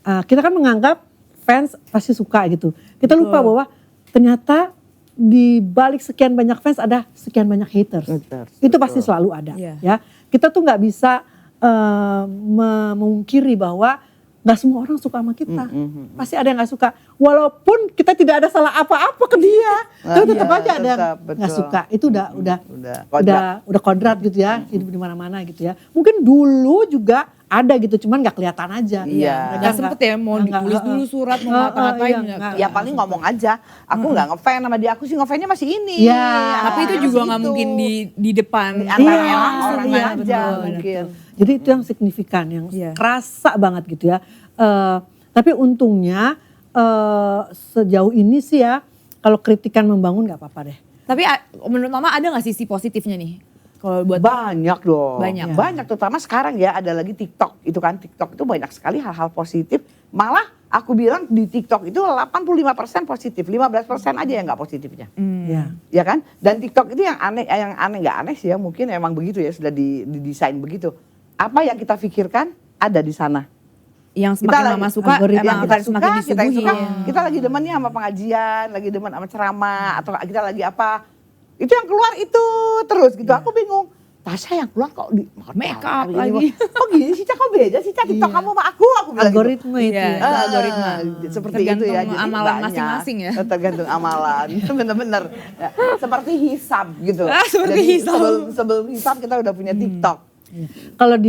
kita kan menganggap fans pasti suka gitu. Kita lupa bahwa ternyata di balik sekian banyak fans ada sekian banyak haters. Itu pasti selalu ada ya. Kita tuh nggak bisa memungkiri bahwa nggak semua orang suka sama kita. Pasti ada yang nggak suka. Walaupun kita tidak ada salah apa-apa ke dia, tapi tetap aja ada yang nggak suka. Itu udah kodrat gitu ya, hidup di mana-mana gitu ya. Mungkin dulu juga ada gitu, cuman nggak kelihatan aja. Nggak sempet ya mau ditulis dulu surat, mau ngata-ngatain. Ya paling ngomong aja, aku nggak ngefans sama dia, aku sih ngefansnya masih ini. Tapi itu juga nggak mungkin di depan orang aja mungkin. Jadi itu yang signifikan, yang kerasa banget gitu ya. Tapi untungnya sejauh ini sih ya, kalau kritikan membangun nggak apa-apa deh. Tapi menurut Mama ada nggak sisi positifnya nih? Kalau buat banyak dong. Banyak Terutama sekarang ya ada lagi TikTok. Itu kan TikTok itu banyak sekali hal-hal positif. Malah aku bilang di TikTok itu 85% positif, 15% aja yang nggak positifnya. Ya kan? Dan TikTok itu yang aneh nggak aneh sih ya, mungkin emang begitu ya, sudah didesain begitu. Apa yang kita pikirkan ada di sana. Yang semakin Mama suka, emang kita semakin disuguhi. Kita lagi demennya sama pengajian, lagi demen sama ceramah, atau kita lagi apa. Itu yang keluar itu terus gitu. Aku bingung. Tasya yang keluar kok di make up lagi. Kok gini sih, kok beda sih TikTok kamu sama aku bilang algoritma gitu. Itu. Algoritma. Seperti tergantung itu ya. Jadi amalan masing-masing ya. Tergantung amalan. Itu bener-bener. Ya, seperti hisab gitu. Seperti jadi hisab. Sebelum hisab kita udah punya TikTok. Kalau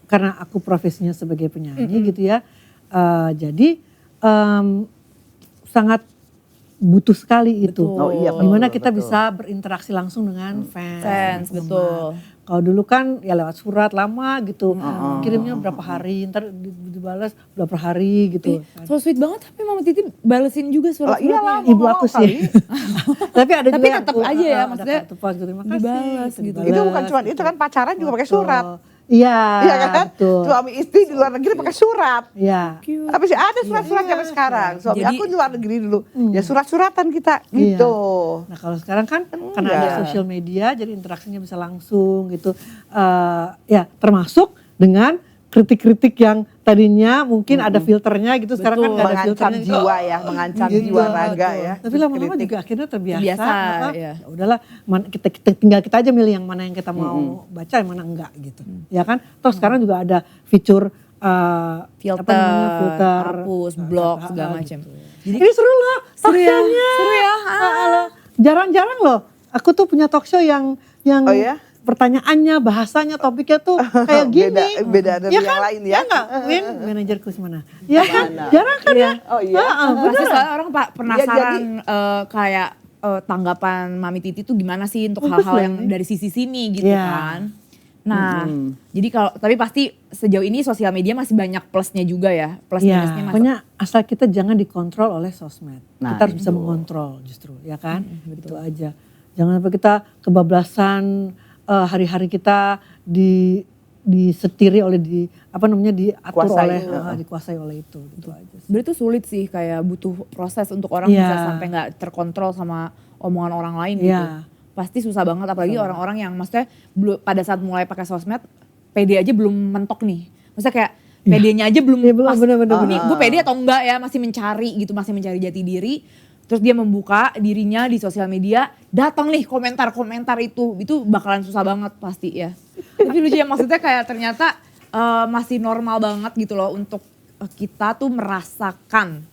karena aku profesinya sebagai penyanyi gitu ya. Jadi sangat butuh sekali itu. Dimana kita bisa berinteraksi langsung dengan fans. Betul. Kalau dulu kan ya lewat surat lama gitu. Kirimnya berapa hari, ntar dibalas berapa hari gitu. So sweet banget, tapi Mama Titi balesin juga surat-suratnya. Ibu aku sih. Tapi ada juga tetap aja ya, maksudnya terima kasih. Dibalas gitu. Itu bukan cuma itu kan, pacaran juga pakai surat. Iya kan? betul. Suami istri di luar negeri pakai surat. Iya. Tapi sih ada surat-surat sampai sekarang. Suami aku di luar negeri dulu. Ya surat-suratan kita gitu. Nah kalau sekarang kan karena ada sosial media, jadi interaksinya bisa langsung gitu. Ya termasuk dengan kritik-kritik yang tadinya mungkin ada filternya gitu, sekarang kan nggak ada filternya. Jiwa ya, mengancam jiwa raga ya. Tapi lama-lama juga akhirnya terbiasa. Ya. Udahlah, kita aja milih yang mana yang kita mau baca, yang mana enggak gitu. Ya kan? Toh sekarang juga ada fitur filter, hapus, blog segala macam. Jadi ini seru loh, talkshow-nya. Seru ya. Jarang-jarang loh. Aku tuh punya talkshow yang pertanyaannya, bahasanya, topiknya tuh kayak gini. Beda dari ya yang kan? lain ya. Enggak, Win, manajerku mana? Ya kan? Jarang kan ya? Pasti soalnya orang penasaran kayak tanggapan Mami Titi tuh gimana sih untuk hal-hal yang dari sisi sini gitu kan. Nah, jadi tapi pasti sejauh ini sosial media masih banyak plusnya juga ya. Plus minusnya masuk. Pokoknya asal kita jangan dikontrol oleh sosmed. Kita harus bisa mengontrol justru, ya kan? Itu aja. Jangan sampai kita kebablasan hari-hari kita disetiri oleh dikuasai oleh itu. Gitu aja. Sebenarnya itu sulit sih, kayak butuh proses untuk orang bisa sampai nggak terkontrol sama omongan orang lain gitu. Pasti susah banget, apalagi orang-orang yang maksudnya pada saat mulai pakai sosmed, pede aja belum mentok nih. Maksudnya kayak pedenya aja belum pas, ini gue pede atau enggak ya, masih mencari gitu, masih mencari jati diri. Terus dia membuka dirinya di sosial media, datang nih komentar-komentar itu bakalan susah banget pasti ya. Tapi lucu ya, maksudnya kayak ternyata masih normal banget gitu loh untuk kita tuh merasakan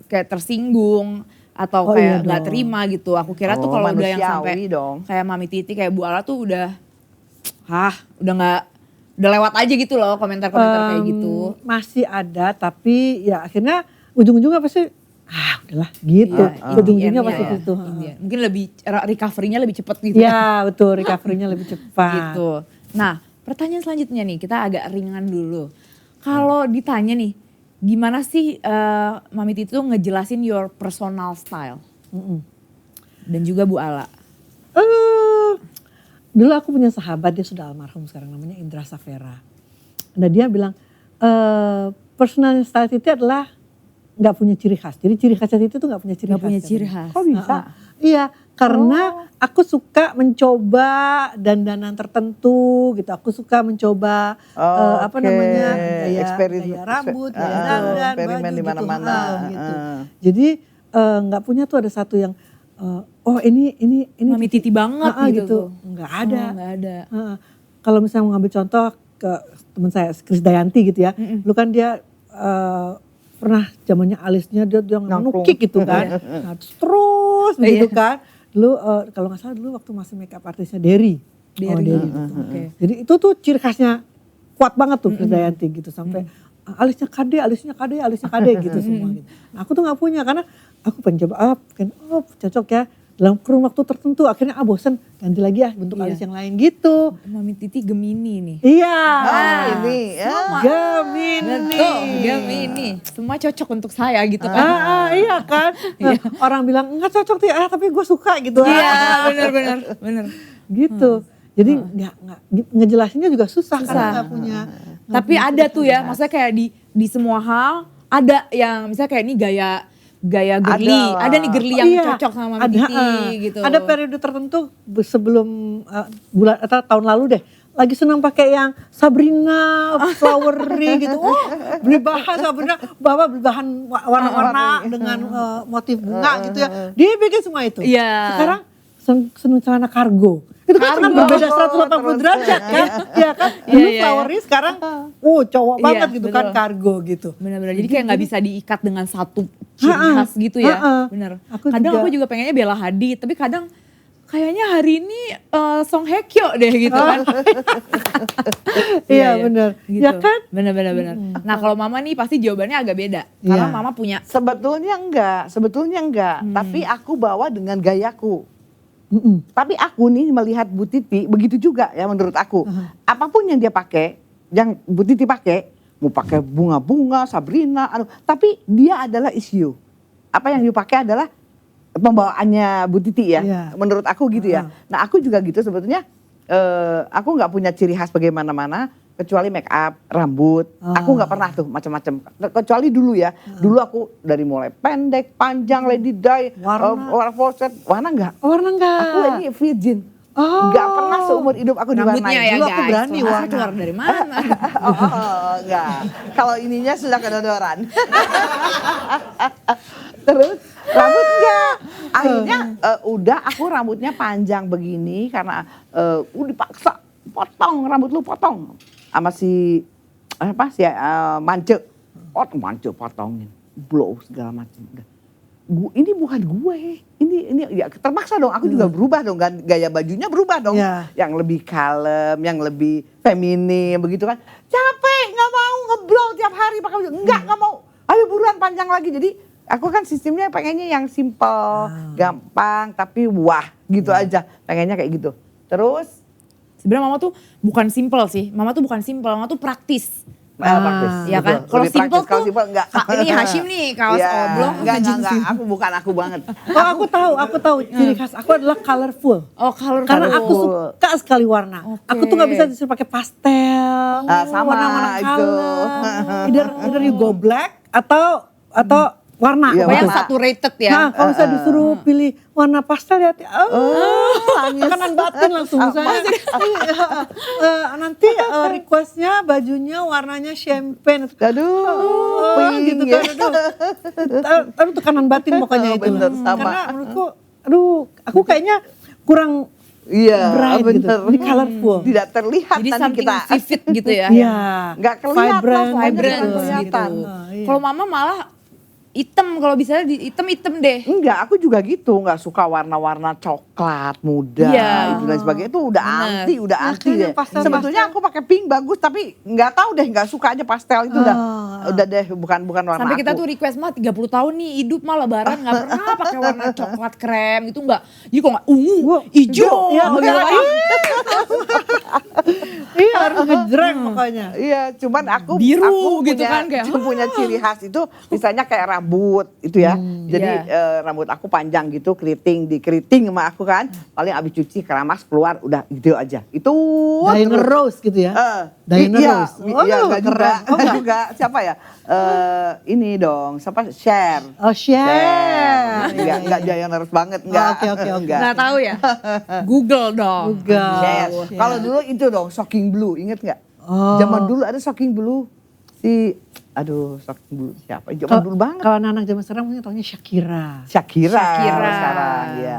kayak tersinggung atau kayak nggak terima gitu. Aku kira tuh kalau udah yang sampai kayak Mami Titi, kayak Bu Ala tuh udah lewat aja gitu loh komentar-komentar kayak gitu. Masih ada, tapi ya akhirnya ujung-ujungnya pasti udahlah gitu. Ujung-ujungnya pasti gitu. Mungkin lebih recovery-nya lebih cepat gitu. Ya betul, recovery-nya lebih cepat. Gitu. Nah, pertanyaan selanjutnya nih, kita agak ringan dulu. Kalau ditanya nih, gimana sih Mami Titi tuh ngejelasin your personal style? Dan juga Bu Ala. Dulu aku punya sahabat, dia sudah almarhum sekarang, namanya Indra Safera. Nah dia bilang, personal style Titi adalah nggak punya ciri khas. Jadi ciri khasnya itu tuh nggak punya ciri khas. Punya ciri khas. Kok bisa? Iya, Karena aku suka mencoba dandanan tertentu gitu. Aku suka mencoba apa namanya gaya rambut, gaya dandan, eksperimen baju di mana-mana. gitu. Jadi nggak punya tuh ada satu yang oh ini Mami Titi banget gitu. Nggak ada. Nggak ada. Kalau misalnya mau ngambil contoh ke teman saya Chris Dayanti gitu ya, dulu kan dia pernah zamannya alisnya dia nukik gitu kan, nah, terus begitu kan. Dulu kalau nggak salah dulu waktu masih makeup artisnya Derry. Gitu. Jadi itu tuh ciri khasnya kuat banget tuh Chris Dayanti gitu sampai alisnya kade gitu semua gitu. Nah, aku tuh nggak punya karena aku pengen coba cocok ya. Dalam kurun waktu tertentu akhirnya bosen ganti lagi ya bentuk alis yang lain gitu. Mami Titi Gemini nih. Iya. Ini Gemini. Semua cocok untuk saya gitu kan. Iya kan. Orang bilang enggak cocok tapi gue suka gitu. Iya bener. Gitu. Jadi nggak ngejelasinnya juga susah. Karena nggak punya. Tapi ada tuh ya, maksudnya kayak di semua hal ada yang misalnya kayak ini gaya girly, ada nih girly yang cocok sama Mami Titi gitu. Ada periode tertentu sebelum bulan atau tahun lalu deh, lagi senang pakai yang Sabrina flowery gitu. Beli bahan Sabrina, beli bahan warna-warna dengan motif bunga gitu ya. Dia bikin semua itu. Sekarang senang celana kargo. Itu kan sangat berbeda 180 derajat kan. Iya kan. Dulu flowery sekarang cowok banget gitu kan kargo gitu. Benar-benar. Jadi kayak nggak bisa diikat dengan satu ciri khas gitu ya. Bener. Kadang aku juga pengennya Bella Hadid, tapi kadang kayaknya hari ini Song Hye Kyo deh gitu kan. Iya benar. Gitu. Ya kan? Benar. Nah kalau Mama nih pasti jawabannya agak beda. Karena Mama punya. Sebetulnya enggak. Tapi aku bawa dengan gayaku. Tapi aku nih melihat Bu Titi begitu juga ya menurut aku. Apapun yang dia pakai, yang Bu Titi pakai, mau pakai bunga-bunga, Sabrina, tapi dia adalah isu. Apa yang dipakai adalah pembawaannya Bu Titi ya. Menurut aku gitu ya. Nah aku juga gitu sebetulnya. Aku nggak punya ciri khas bagaimana-mana kecuali make up, rambut. Aku nggak pernah tuh macam-macam. Kecuali dulu ya. Dulu aku dari mulai pendek, panjang, lady dye, warna falset, warna enggak. Aku ini virgin. Nggak pernah seumur hidup aku diwarnai. Rambutnya ya dulu guys. aku berani warna. Keluar dari mana? Enggak. Kalau ininya sudah kedodoran. Terus rambut enggak. Akhirnya udah aku rambutnya panjang begini karena dipaksa potong rambut lu potong sama si Mance. Mance potongin, blow segala macam. Ini bukan gue. Ini ya terpaksa dong. Aku juga berubah dong kan, gaya bajunya berubah dong. Yang lebih kalem, yang lebih feminim begitu kan. Capek, nggak mau ngeblow tiap hari pakai baju. Nggak mau. Ayo buruan panjang lagi. Jadi aku kan sistemnya pengennya yang simple, gampang, tapi wah gitu aja. Pengennya kayak gitu. Terus sebenarnya Mama tuh bukan simple sih. Mama tuh bukan simple, Mama tuh praktis. Praktis. Ya kan? Kalau simple tuh enggak. Ini Hashim nih kaos oblong. Enggak. Aku bukan aku banget. Aku tahu ciri khas aku adalah colorful. Colorful. Karena aku suka sekali warna. Aku tuh nggak bisa disuruh pakai pastel, warna-warna color. Either you go black atau warna. Pokoknya saturated ya. Nah, kalau misalnya disuruh pilih warna pastel ya, tekanan batin langsung saya. Nanti requestnya bajunya warnanya champagne. Pink gitu kan. Aduh tekanan batin pokoknya itu. Bener, sama. Karena menurutku, aku kayaknya kurang bright gitu, lebih colorful. Tidak terlihat jadi nanti kita vivid gitu ya. Iya. Nggak kelihatan, vibrant kelihatan. Kalau Mama malah hitam, kalau bisa hitam deh. Enggak, aku juga gitu, nggak suka warna-warna coklat muda itu dan sebagainya. Itu udah anti deh. Sebetulnya aku pakai pink bagus, tapi nggak tahu deh, nggak suka aja pastel itu udah deh bukan warna sampai kita aku. tuh request mah 30 tahun nih hidup mah lebaran nggak pernah pakai warna coklat krem itu nggak. Jadi kok nggak ungu, hijau, Iya harus ngejreng pokoknya. Iya, cuman aku biru gitu punya, kan kayak punya ciri khas itu misalnya kayak rambut rambut itu ya. Jadi rambut aku panjang gitu, dikeriting sama aku kan. Paling abis cuci keramas keluar udah gitu aja. Itu Diana Rose gitu ya. Diana iya, Rose. iya enggak juga. keren. Enggak juga. Siapa ya? Ini dong, siapa? Cher. Oh, Cher. Enggak Diana Rose banget, enggak. Oke. Enggak. Nggak tahu ya? Google dong. Google. Cher. Cher. Kalau dulu itu dong, Shocking Blue, inget nggak? Oh. Zaman dulu ada Shocking Blue. Shocking Blue siapa? Zaman dulu banget. Kalau anak zaman sekarang mungkin taunya Shakira. Shakira Shakira. sekarang ya.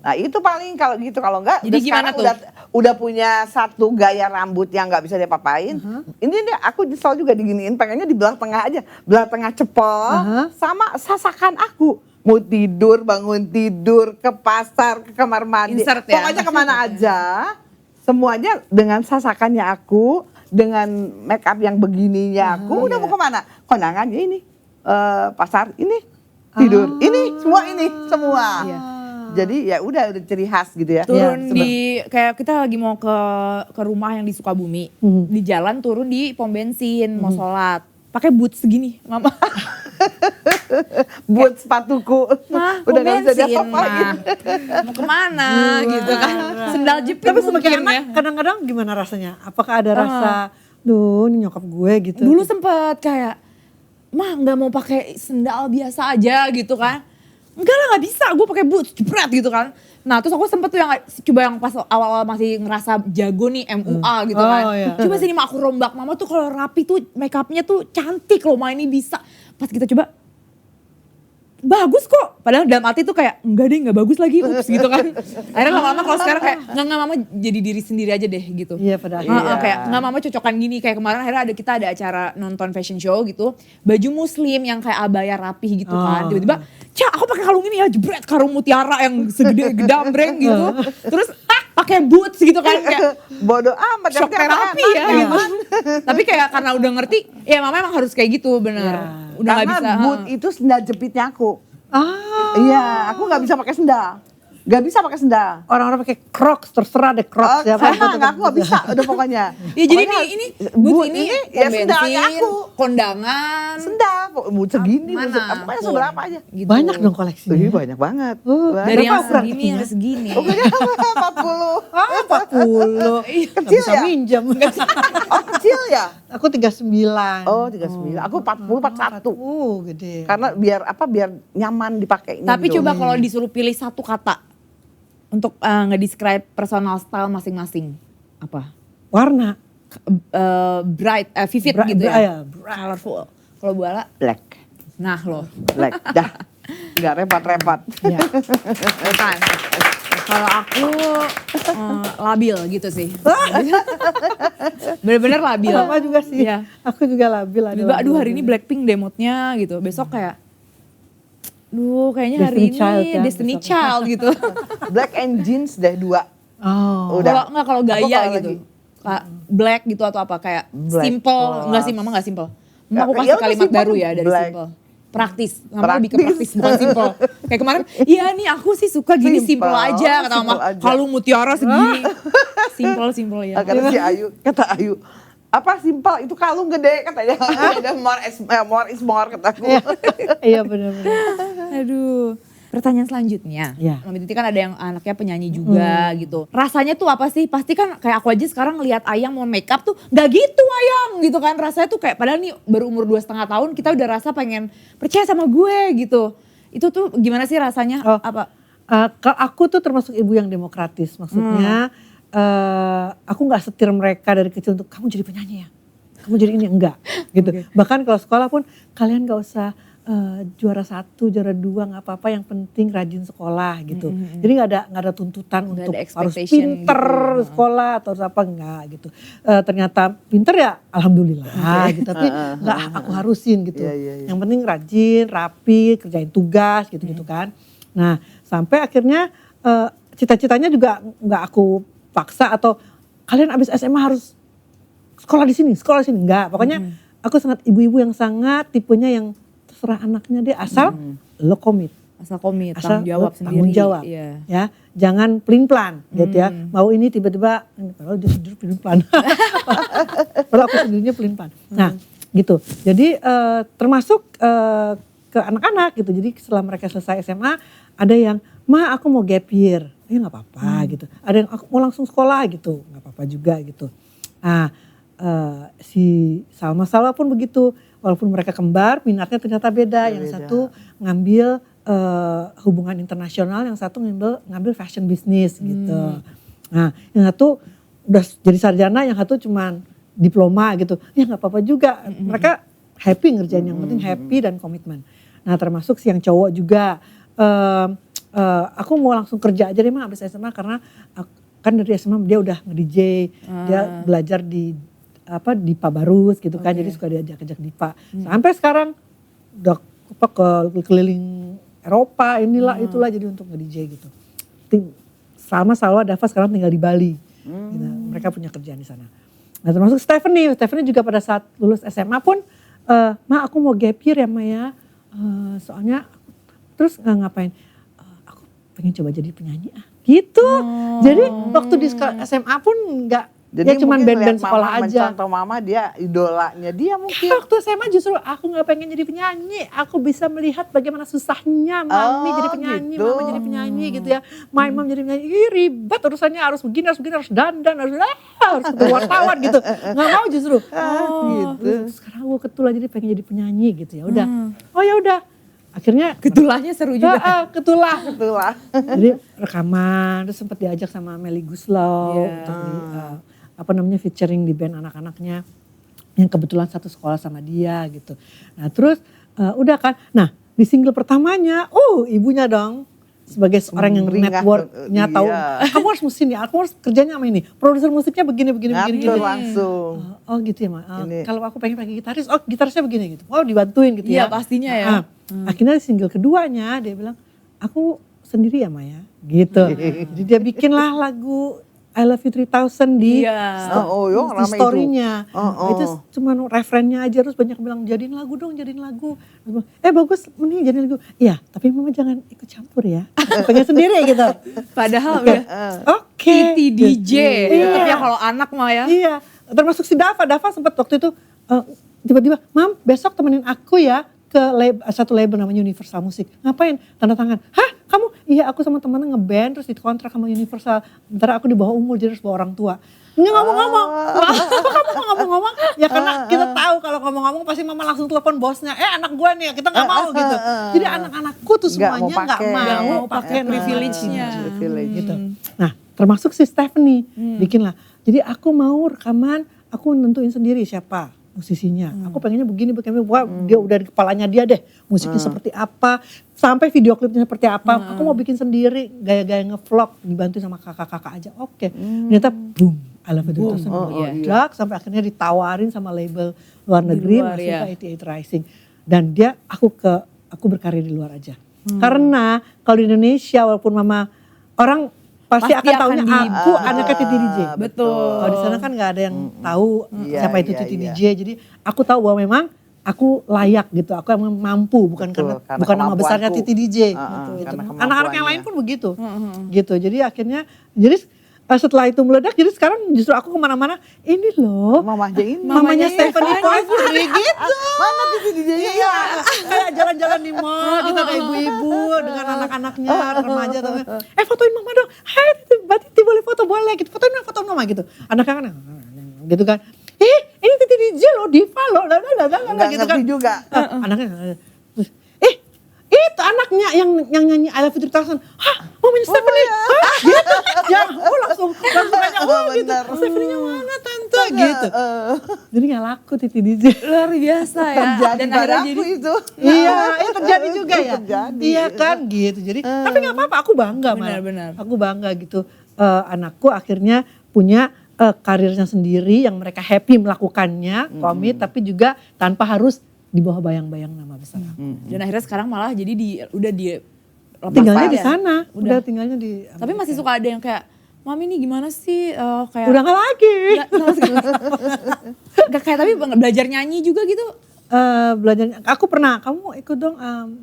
Nah itu paling kalau gitu, kalau enggak Jadi gimana sekarang tuh? udah punya satu gaya rambut yang nggak bisa diapa-apain. Ini nih aku nyesel juga diginiin, pengennya di belah tengah aja, belah tengah cepol sama sasakan aku. Mau tidur, bangun tidur, ke pasar, ke kamar mandi, Insert ya? pokoknya kemana aja, semuanya dengan sasakannya aku, dengan make up yang begininya aku, udah mau kemana? Kondangan ya ini, pasar ini, tidur ini, semua. Iya. Jadi ya udah ciri khas gitu ya. Turun di kayak kita lagi mau ke rumah yang di Sukabumi. Di jalan turun di pom bensin mau sholat. Pakai boots segini, Mama. Buat sepatuku. Mah, Udah pom gak bisa bensin, diapa-apain. Mah. Mau kemana gitu kan. Sendal jepit Tapi sebagai mungkin anak ya. kadang-kadang gimana rasanya? Apakah ada rasa, duh ini nyokap gue gitu. Dulu sempet kayak, mah nggak mau pakai sendal biasa aja gitu kan. Enggak lah, nggak bisa, gue pakai boots jepret gitu kan. Nah terus aku sempet tuh yang coba yang pas awal-awal masih ngerasa jago nih MUA gitu kan. Oh, iya. Coba sini mah aku rombak, Mama tuh kalau rapi tuh make upnya tuh cantik loh, Ma ini bisa. Pas kita coba, bagus kok. Padahal dalam hati tuh kayak, enggak deh gak bagus lagi, ups gitu kan. Akhirnya lama-lama kalau sekarang kayak, enggak Mama jadi diri sendiri aja deh gitu. Iya pada Iya. akhirnya. Kayak enggak Mama cocokan gini, kayak kemarin akhirnya kita ada acara nonton fashion show gitu. Baju muslim yang kayak abaya rapih gitu kan. Tiba-tiba, Cak aku pakai kalung ini ya, jebret kalung mutiara yang segede gedambreng gitu. Terus pakai boots gitu kan kayak Bodoh amat. shock yang penting terapi enak, ya ya. gitu. Tapi kayak karena udah ngerti, ya Mama emang harus kayak gitu bener. Udah gak Karena bisa. boot itu sendal jepitnya aku. Ah, Iya, aku nggak bisa pakai sendal. Gak bisa pakai sendal. orang-orang pakai Crocs, terserah deh Crocs ya. Aku gak bisa, udah pokoknya. Ya jadi Pokoknya ini boot boots ini ya pom sendalnya bensin, aku. kondangan. Sendal, boot segini, Mana pokoknya pun. seberapa aja. Gitu. Banyak dong koleksinya. Ih, banyak banget. Dari Dari yang Berapa segini ukuran yang segini. 40. Ah 40. Gak Kecil bisa ya? minjem. Oh kecil ya? Aku 39. Oh 39, aku 40, 41. Gede. Karena biar nyaman dipakainya. Tapi gitu. coba kalau disuruh pilih satu kata untuk nge-describe personal style masing-masing. Apa? Warna. Bright, vivid Bright, gitu bright, ya? ya, bright. Colorful. Kalau Bu Ala, Black. nah loh. Black, dah. Gak repot-repot. Ya. Bukan. Kalau aku labil gitu sih. Bener-bener labil. Sama juga sih. Iya. Aku juga labil. Tiba, aduh hari ini Blackpink demotnya gitu. Besok kayak, duh kayaknya hari Destiny Child ini ya, Destiny besok. Child gitu. Black and jeans deh 2. Oh. Udah. Kalau nggak kalau Aku gaya kalau gitu. lagi- Kayak black gitu atau apa kayak Black simple. plus. Enggak sih, Mama enggak simple. Mama aku Ya, kasih udah kalimat simple, baru ya dari black. simple. Praktis. Mama lebih ke Praktis. praktis bukan simple. Kayak kemarin, iya nih aku sih suka gini simple Simple, aja kata Mama. simple aja. Kalung mutiara segini. Simple ya. Kata si Ayu, apa simpel itu kalung gede katanya. Ada more is more kataku. Iya benar-benar. Aduh. Pertanyaan selanjutnya, Ya. Mami Titi kan ada yang anaknya penyanyi juga gitu. Rasanya tuh apa sih? Pasti kan kayak aku aja sekarang ngelihat Ayang mau make up tuh gak gitu Ayang gitu kan. Rasanya tuh kayak padahal nih baru umur 2,5 tahun kita udah rasa pengen percaya sama gue gitu. Itu tuh gimana sih rasanya? Oh. Apa? Kalau aku tuh termasuk ibu yang demokratis. Maksudnya aku nggak setir mereka dari kecil untuk kamu jadi penyanyi ya. Kamu jadi ini enggak gitu. Bahkan kalau sekolah pun kalian gak usah juara 1, juara 2 nggak apa-apa, yang penting rajin sekolah gitu. Jadi nggak ada tuntutan Nggak untuk ada harus expectation pinter gitu. sekolah atau harus apa enggak gitu. Ternyata pinter ya alhamdulillah gitu. Tapi nggak aku harusin gitu. Iya. Yang penting rajin, rapi, kerjain tugas gitu-gitu kan. Nah sampai akhirnya cita-citanya juga nggak aku paksa atau kalian abis SMA harus sekolah di sini, enggak. Pokoknya aku sangat ibu-ibu yang sangat tipenya yang terserah anaknya dia asal lo komit. Asal komit, Asal tanggung jawab lo sendiri. tanggung jawab. Iya. Ya, jangan pelin-pelan gitu ya. Mau ini tiba-tiba padahal dia sendiri pelin-pelan. Padahal aku sendirinya pelin-pelan. Nah, gitu. Jadi termasuk ke anak-anak gitu. Jadi setelah mereka selesai SMA, ada yang, "Ma, aku mau gap year." Ya nggak apa-apa gitu. Ada yang, "Aku mau langsung sekolah," gitu. Nggak apa-apa juga gitu. Nah, si Salma pun begitu. Walaupun mereka kembar, minatnya ternyata beda. Yang satu ngambil hubungan internasional, yang satu ngambil fashion business gitu. Nah, yang satu udah jadi sarjana, yang satu cuman diploma gitu. Ya nggak apa-apa juga. Mereka happy ngerjain, yang penting happy dan komitmen. Nah, termasuk si yang cowok juga. Aku mau langsung kerja aja deh mah abis SMA, karena kan dari SMA dia udah nge-DJ, dia belajar di Dipa Barus gitu kan, jadi suka diajak-ajak Dipa. Sampai sekarang udah keliling Eropa, inilah itulah, jadi untuk nge-DJ gitu. Sama Salwa Dava sekarang tinggal di Bali. Gitu. Mereka punya kerjaan di sana. Nah, termasuk Stephanie juga pada saat lulus SMA pun, "Ma, aku mau gap year ya Ma ya. Soalnya terus ngapain? Aku pengen coba jadi penyanyi gitu." Jadi waktu di SMA pun enggak, ya cuman band-band sekolah aja. Mencontoh mama, dia idolanya dia mungkin. Waktu SMA justru aku nggak pengen jadi penyanyi. Aku bisa melihat bagaimana susahnya mami jadi penyanyi, gitu. mama jadi penyanyi gitu ya. My mom jadi penyanyi, ribet urusannya, harus begini, harus dandan, harus ketemu wartawan gitu. Nggak mau justru. Gitu. Sekarang aku ketulah jadi pengen jadi penyanyi gitu ya. Udah. Oh ya udah. Akhirnya Ketulahnya seru juga. Ketulah. Jadi Rekaman, terus sempat diajak sama Melly Guslow untuk featuring di band anak-anaknya yang kebetulan satu sekolah sama dia gitu. Nah terus udah kan, nah di single pertamanya, ibunya dong sebagai seorang yang networknya tahu, kamu harus mesti nih, aku harus kerjanya sama ini, produser musiknya begini. langsung. Oh gitu ya Ma, kalau aku pengen pakai gitaris, gitarisnya begini gitu, dibantuin gitu ya. Iya pastinya ya. Akhirnya single keduanya dia bilang, aku sendiri ya Ma ya, gitu. Jadi dia bikinlah lagu I Love You 3000 di story-nya. Itu cuma referennya aja, terus banyak bilang jadiin lagu dong, jadiin lagu. Bagus nih jadiin lagu. Iya, tapi mama jangan ikut campur ya. Pengen sendiri gitu. Padahal udah Titi DJ. Tapi ya kalau anak mah ya. Iya, termasuk si Dava sempat waktu itu tiba-tiba, "Mam, besok temenin aku ya ke satu label namanya Universal Music." "Ngapain?" "Tanda tangan." "Hah, kamu?" "Iya, aku sama temennya ngeband terus dikontrak sama Universal. Bentar aku di bawah umur jadi harus bawa orang tua." Nggak ngomong-ngomong. Kok kamu nggak ngomong-ngomong? Ya karena kita tahu kalau ngomong-ngomong pasti mama langsung telepon bosnya. "Anak gue nih, kita nggak mau," gitu. Jadi anak-anakku tuh semuanya nggak mau pakai privilege-nya. Gitu. Nah, termasuk si Stephanie bikinlah. Jadi aku mau rekaman, aku nentuin sendiri siapa musisinya. Aku pengennya begini. Wah, dia udah di kepalanya dia deh. Musiknya seperti apa, sampai video klipnya seperti apa. Aku mau bikin sendiri, gaya-gaya ngevlog, dibantu sama kakak-kakak aja. Oke. Ternyata boom, I Love You 3000 meledak, sampai akhirnya ditawarin sama label luar negeri, masuk ke 88 Rising. Dan aku berkarir di luar aja. Karena kalau di Indonesia walaupun mama, orang pasti akan tahunya aku anaknya Titi DJ. Betul. Kalau di sana kan nggak ada yang tahu siapa itu Titi DJ. Jadi aku tahu bahwa memang aku layak gitu. Aku emang mampu, bukan nama besarnya Titi DJ. Gitu. Anak-anak yang lain pun begitu. Gitu. Jadi akhirnya, setelah itu meledak, jadi sekarang justru aku kemana-mana, ini loh mamanya Stephanie Fowler gitu. Mana Titi DJ-nya? Iya, kayak jalan-jalan di mall gitu, kayak ibu-ibu dengan anak-anaknya, remaja. Fotoin mama dong, hai Mbak Titi boleh foto, boleh gitu, fotoin mama gitu. Anaknya kan gitu kan, ini Titi DJ loh, diva loh, gitu kan. Juga. Anaknya, itu anaknya yang nyanyi I Love You 3000. "Hah, mamanya Stephanie?" "Hah, gitu." Ya, langsung nanya, gitu. "Stephanie-nya mana tante?" Gitu. Jadi gak laku Titi DJ. Luar biasa ya. Terjadi Dan akhirnya jadi itu. Iya, terjadi juga ya. Terjadi. Iya kan gitu. Jadi tapi gak apa-apa, aku bangga malah. Benar. Aku bangga gitu. Anakku akhirnya punya karirnya sendiri yang mereka happy melakukannya, komit, tapi juga tanpa harus di bawah bayang-bayang nama besar. Dan akhirnya sekarang malah jadi udah di tinggalnya di sana, udah tinggalnya di Amerika. Tapi masih suka ada yang kayak, "Mami ini gimana sih?" Kayak udah gak lagi. Gak kayak, tapi belajar nyanyi juga gitu. belajar. Aku pernah, kamu ikut dong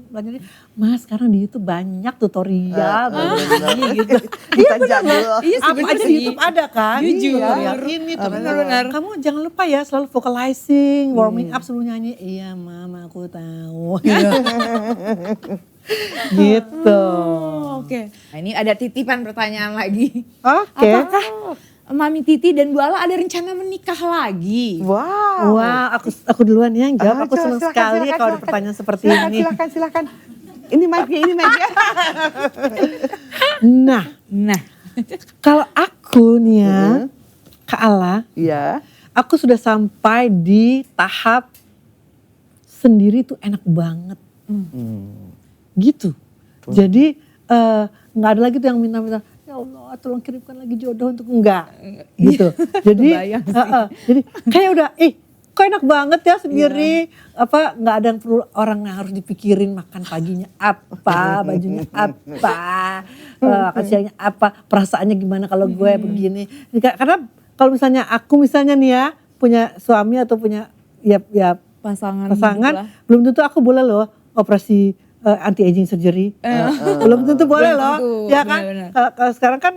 belajar. Mas sekarang di YouTube banyak tutorial begini gitu. Kita jadul. Iya Apa aja di YouTube ada kan? Jujur. Tutorial ini Benar-benar. Kamu jangan lupa ya selalu vocalizing, warming up sebelum nyanyi. Iya mama aku tahu. Gitu. Oke. Nah, ini ada titipan pertanyaan lagi. Oke. Apakah Mami Titi dan Bu Ala ada rencana menikah lagi? Wow. Wah, aku duluan ya yang jawab. Aku Coba, senang silakan, sekali silakan, kalau ada silakan. pertanyaan seperti ini. Silakan. Ini mic-nya. Nah, Nah, kalau aku nih ya, Kak Ala, Iya. aku sudah sampai di tahap sendiri tuh enak banget. Gitu. Jadi nggak ada lagi tuh yang minta-minta, ya Allah tolong kirimkan lagi jodoh untuk enggak. Gitu. Jadi, Kebayang sih. jadi kayak udah, kok enak banget ya sendiri. Apa nggak ada yang perlu orang yang harus dipikirin makan paginya apa, bajunya apa, makan siangnya apa, perasaannya gimana kalau gue begini. Karena kalau misalnya aku nih ya punya suami atau punya ya pasangan pasangan, belum tentu aku boleh loh operasi anti aging surgery. Belum tentu boleh Belum loh, tentu, ya kan? benar-benar. Kalau sekarang kan,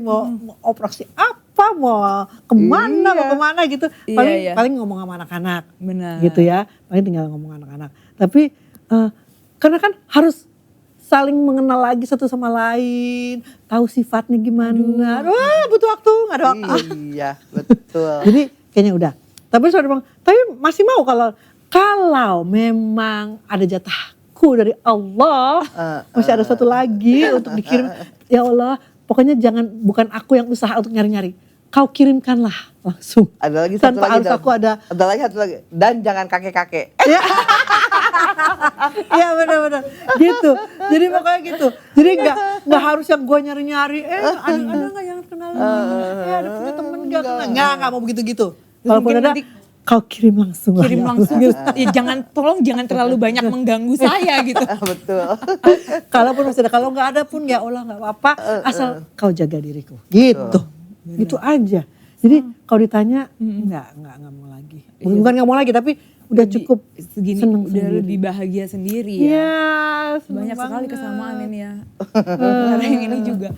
mau operasi apa, mau kemana gitu. Iya. Paling ngomong sama anak-anak, Benar. gitu ya. Paling tinggal ngomong anak-anak. Tapi karena kan harus saling mengenal lagi satu sama lain, tahu sifatnya gimana. Wah, butuh waktu, nggak ada waktu. Iya, betul. Jadi kayaknya udah. Tapi sudah bilang, tapi masih mau kalau memang ada jatahku dari Allah, masih ada satu lagi untuk dikirim. Ya Allah, pokoknya bukan aku yang usaha untuk nyari-nyari. Kau kirimkanlah langsung. Ada lagi satu Tanpa lagi. harus Dam. aku ada. Ada lagi satu lagi. Dan jangan kakek-kakek. Iya benar-benar gitu. Jadi pokoknya gitu. Jadi nggak harus yang gue nyari-nyari. Ada nggak yang kenal? Ada punya temen nggak kenal? Nggak mau begitu-gitu. Kalaupun mungkin ada, nanti kau kirim langsung lah. kirim ya. langsung. Ya, jangan terlalu banyak mengganggu saya gitu. Betul. Kalaupun masih ada, kalau nggak ada pun ya Allah nggak apa-apa. Asal kau jaga diriku. Gitu. Gitu aja. Jadi kalau ditanya nggak mau lagi. Bukan nggak mau lagi tapi udah cukup Segini seneng udah sendiri. lebih bahagia sendiri ya. Iya, seneng Banyak sekali banget. kesamaan ini ya. Karena yang ini juga.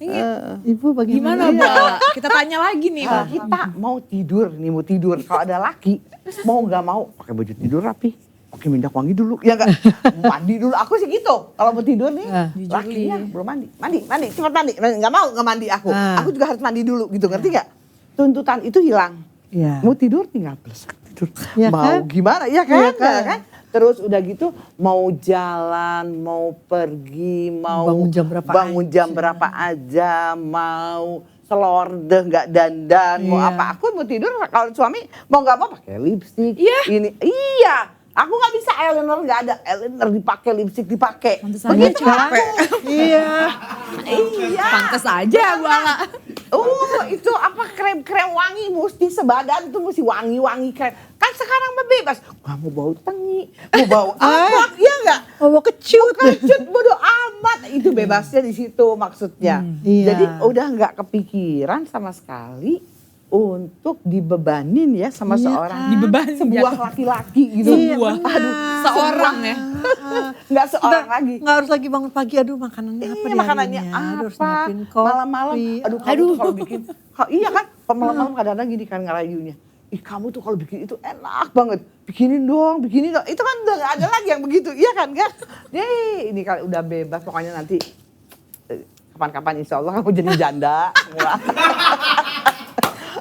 Ini Ibu bagaimana? gimana Mbak? Kita tanya lagi nih Kalau Mbak. kita mau tidur. Kalau ada laki, mau nggak mau pakai baju tidur rapi. Pakai minyak wangi dulu, ya enggak? Mandi dulu, aku sih gitu. Kalau mau tidur nih, Jujur, lakinya Li. belum mandi, cepat mandi. Nggak mandi aku. Aku juga harus mandi dulu gitu, ngerti nggak? Tuntutan itu hilang. Iya. Mau tidur tinggal plus tidur. Ya Mau kan? gimana, ya Iya kan? kan? Ya kan? Terus udah gitu mau jalan, mau pergi, mau Bangun jam berapa aja, mau selordeh nggak dandan, mau Iya. apa? Aku mau tidur kalau suami mau nggak mau pakai lipstik. Iya. Iya. Aku nggak bisa eyeliner, nggak ada eyeliner dipakai, lipstik dipakai. Pantes Begitu aja capek. Iya. Iya. Pantes aja Bu Ala. Itu apa krem wangi mesti sebadan tuh mesti wangi krem. Kan sekarang bebas. Gak mau bau tengi, mau bau apa? Iya nggak? Oh, mau kecut. Kecut bodo amat. Itu bebasnya di situ maksudnya. Iya. Jadi udah nggak kepikiran sama sekali untuk dibebanin ya sama Iya seorang kan? Dibebanin sebuah jatuh. laki-laki gitu. Iya, Sebuah. benar. Aduh, seorang ya. Nggak seorang lagi. Nggak harus lagi bangun pagi, aduh makanannya apa Iya, di makanannya harinya. Aduh, harus apa? nyiapin kopi. Malam-malam, aduh kamu tuh kalau bikin, iya kan? Kalau malam-malam kadang-kadang gini kan ngerayunya. Ih kamu tuh kalau bikin itu enak banget. Bikinin dong. Itu kan udah gak ada lagi yang begitu, iya kan? Ini kalau udah bebas pokoknya nanti kapan-kapan insya Allah kamu jadi janda semua.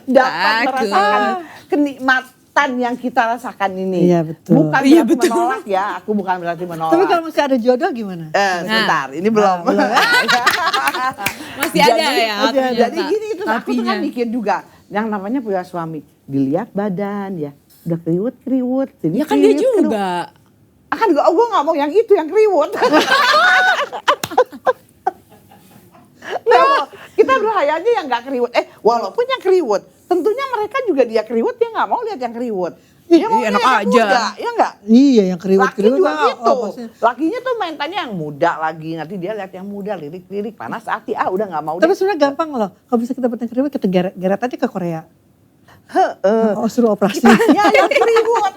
Dapat Takut. merasakan kenikmatan yang kita rasakan ini. Iya, betul. Bukan Iya, berarti betul. menolak ya, aku bukan berarti menolak. Tapi kalau masih ada jodoh gimana? Sebentar, ini belum. Masih ada ya. ternyata. Jadi gini itu aku tuh kan Tapinya. mikir juga. Yang namanya punya suami, dilihat badan ya. Udah kriwut. Ya kan dia juga. Akan gue gak mau yang itu, yang kriwut. Nggak mau. Kita berhayalnya yang gak kriwut. Walaupun yang kriwut. Tentunya mereka juga dia kriwut, dia gak mau lihat yang kriwut. Dia mau enak yang aja. muda, ya enggak? Iya yang Laki kriwut-kriwut. juga ah, gitu. pasti. Lakinya tuh mentalnya yang muda lagi. Nanti dia lihat yang muda, lirik-lirik, panas hati. Udah gak mau Tapi deh. sebenarnya gampang loh. Kalau bisa kita dapat yang kriwut, kita geret aja ke Korea. Heeh. Oh suruh operasi. Kitanya yang kriwut.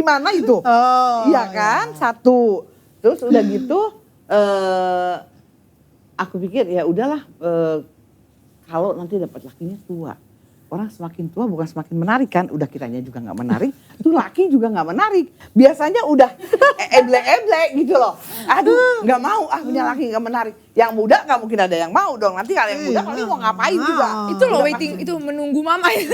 gimana itu? Oh, Iya kan? Satu. Terus udah gitu aku pikir ya udahlah kalau nanti dapat lakinya tua. Orang semakin tua bukan semakin menarik kan, udah kitanya juga nggak menarik, tuh laki juga nggak menarik. Biasanya udah eble-eble gitu loh. Aduh nggak mau punya laki nggak menarik. Yang muda nggak mungkin ada yang mau dong, nanti kalau yang muda paling mau ngapain juga. Itu loh Udah waiting, itu menunggu mama itu.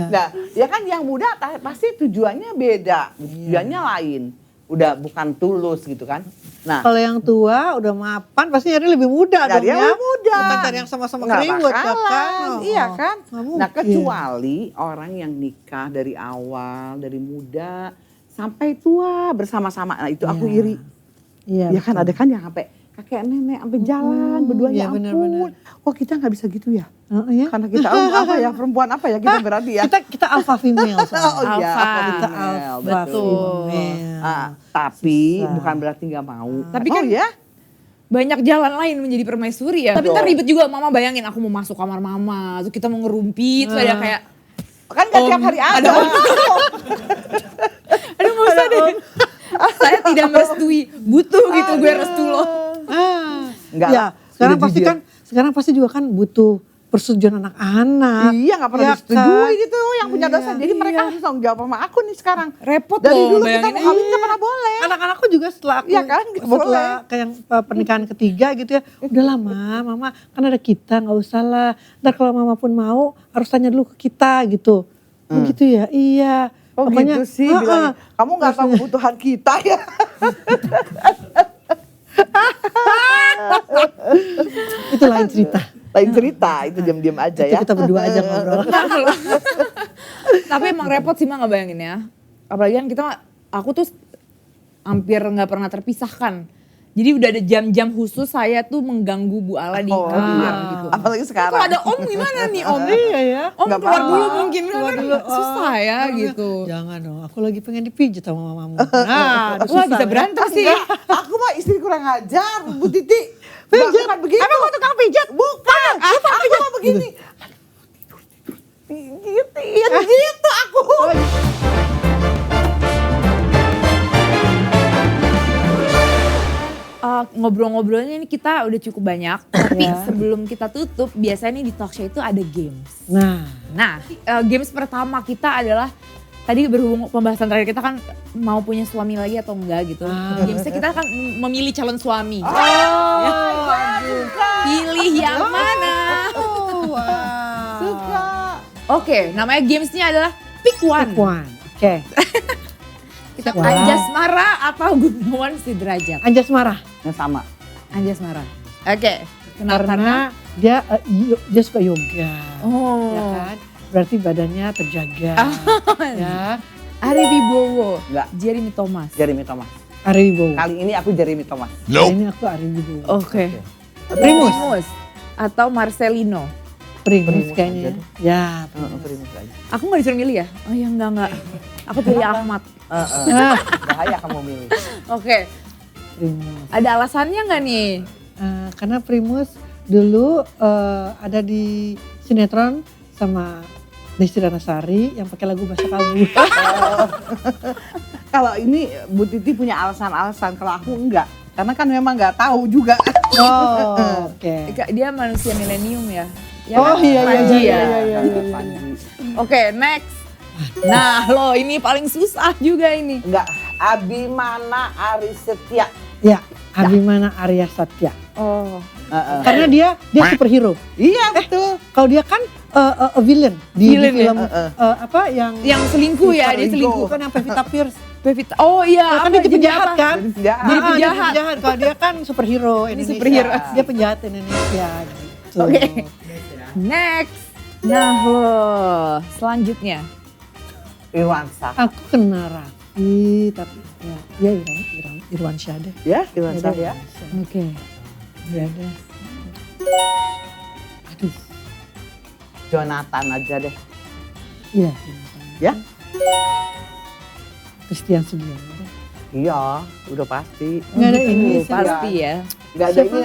Nah ya kan yang muda pasti tujuannya beda, tujuannya lain. Udah bukan tulus gitu kan. Nah Kalau yang tua udah mapan pasti nyari lebih muda dong Cari yang ya. lebih muda. Bukan cari yang sama-sama Nggak keriwut ya bakalan, kan. iya kan. Nggak mungkin. Nah kecuali orang yang nikah dari awal, dari muda sampai tua bersama-sama. Nah itu aku Iya. iri. Iya, Ya kan betul. ada kan yang sampai kakek nenek sampai jalan berdua iya, ya ampun. benar-benar. Wah kita nggak bisa gitu ya. Ya. Karena kita apa ya perempuan apa ya kita berarti ya. Kita alpha female soalnya. Oh iya, Alpha. Kita female, alpha betul. female. Tapi Susah. bukan berarti nggak mau. Tapi Oh kan ya. banyak jalan lain menjadi permaisuri ya. Tapi Betul. ntar ribet juga, mama bayangin aku mau masuk kamar mama, terus kita mau ngerumpi, terus ada kayak, Kan gak tiap hari ada. aduh gak usah deh. Saya tidak merestui, butuh gitu gue restu lo. Enggak Ya, lah, sekarang udah pasti jujur. kan sekarang pasti juga kan butuh persetujuan anak-anak. Iya nggak pernah Ya disetujui kan? gitu yang punya dosa. Iya, Jadi mereka iya. harus tanggung jawab sama aku nih sekarang. Repot Dari loh, dulu kita bayangin. mau kawin nggak pernah boleh. Anak-anakku juga setelah aku Iya kan, nggak setelah boleh. kayak yang pernikahan ketiga gitu ya, udahlah mama kan ada kita nggak usah lah. Ntar kalau mama pun mau harus tanya dulu ke kita gitu. Oh gitu ya, iya. Oh Pokoknya, gitu sih bilangnya. Kamu nggak tahu kebutuhan kita ya. itu lain cerita. Lain cerita, itu diam-diam aja Itu ya. kita berdua aja ngobrol. Tapi emang repot sih mah ngebayangin ya. Apalagi kan kita, aku tuh hampir nggak pernah terpisahkan. Jadi udah ada jam-jam khusus saya tuh mengganggu Bu Ala di Oh, kamar iya. gitu. Apalagi sekarang. Kalau ada Om gimana nih Om? Iya ya. Om Nggak keluar apa-apa. dulu mungkin Keluar kan dulu. susah ya gitu. Jangan dong, aku lagi pengen dipijit sama mamamu. Nah, Wah bisa berantem sih. Aku mah istri kurang ajar, Bu Titi. Bukan begitu. Emang kau tukang pijat? Bukan. Aku mah begini. Gitu, ya gitu aku. Ngobrol-ngobrolnya ini kita udah cukup banyak. Tapi sebelum kita tutup, biasanya nih di talk show itu ada games. Nah, Games pertama kita adalah tadi berhubung pembahasan terakhir kita kan mau punya suami lagi atau enggak gitu. Gamesnya kita akan memilih calon suami. Pilih yang mana? wow. Suka. Oke, namanya gamesnya adalah Pick One. Puan. Oke. Kita Wah. Anjasmara atau Gunawan Sidrajat? Anjas marah Yang sama. Anjasmara. Oke. karena dia suka yoga. Oh. Ya kan? Berarti badannya terjaga. Ya. Ari Wibowo. Enggak. Jeremy Thomas. Jeremy Thomas. Ari Wibowo. Kali ini aku Jeremy Thomas. Ini aku Ari Wibowo. Oke. Primus. Atau Marcelino. Primus Primus kayaknya. aja deh. Ya. Primus aja. Aku nggak disuruh milih ya? Oh ya enggak. Aku pilih Ahmad. Ah, Bahaya kamu milih. Oke. Primus. Ada alasannya nggak nih? Karena Primus dulu ada di sinetron sama Desti Ranasari yang pakai lagu Bahasa Kalbu. Kalau ini Bu Titi punya alasan-alasan, kalau aku enggak. Karena kan memang nggak tahu juga. Oh, oke. Dia manusia milenium ya? Ya Oh kan? iya Panji ya? Panji. Oke, next. Nah lo ini paling susah juga ini. Enggak, Abimana Ari Setia. Ya, Abimana Arya Satya. Oh. Karena dia superhero. Iya betul. Kalau dia kan a villain di Villain ya? film apa yang Selingkuh ya, dia selingkuh. kan yang Pevita Pierce. Pevita. Oh iya, kan apa, dia jadi penjahat apa? kan? Jadi penjahat. Jadi Ah, penjahat. Kalau dia kan superhero Indonesia. superhero. Dia penjahat Indonesia gitu. Oke. Next. Nah lo, selanjutnya. Irwansyah. Aku kena Raffi tapi ya Irwansyah deh. Ya, Irwansyah ya. Oke. Ya deh. Aduh. Jonathan aja deh. Iya. Ya? Christian Sugiono deh. Iya, udah pasti. Nggak ada Gitu, ini pasti ya. Enggak ada ini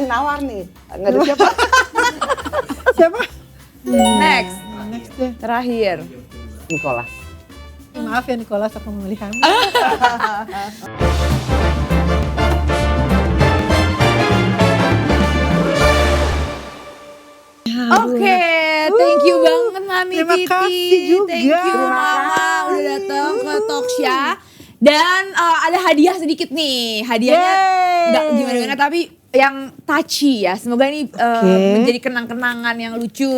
nawar nih. Enggak ada siapa? Siapa? Next. Next deh. Terakhir. Nicholas. Maaf ya Nicholas, aku memilih Hamid. Oke, thank you banget Mami Terima Titi. kasih juga. Thank you Mama udah datang ke Talksya. Dan ada hadiah sedikit nih. Hadiahnya nggak gimana-gimana tapi yang touchy ya. Semoga ini menjadi kenang-kenangan yang lucu.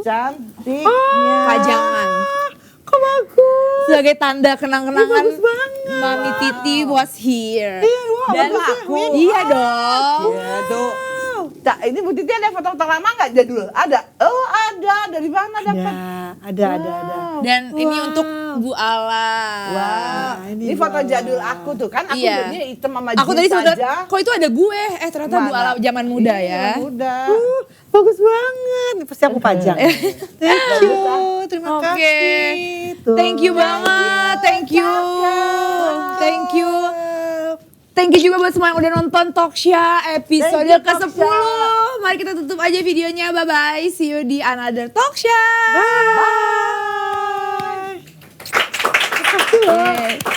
Cantiknya. Pajangan. Kok bagus. Sebagai tanda kenang-kenangan Bagus banget. Mami Titi was here. Iya, wah, Dan bagus ya, aku. Min. Iya dong. Ya tuh. Cak, ini Bu Titi ada foto-foto lama nggak jadul? Ada? Oh ada. Dari mana dapat? Ada. Dan ini Wow. untuk Bu Ala. Wah, ini ini foto gua. jadul aku tuh kan aku Iya. bajunya hitam sama Aku jeans tadi sebenarnya, aja. kok itu ada gue? Ternyata Bu Mana? Ala zaman muda Iya, ya. muda. Bagus banget. Ini pasti aku pajang. Thank you. Terima Oke. kasih. Tuh. Thank you banget, thank you. Thank you. Thank you juga buat semua yang udah nonton Talksya episode Thank you, ke-10. Talksya. Mari kita tutup aja videonya. Bye-bye. See you di another Talksya. Bye. Yeay.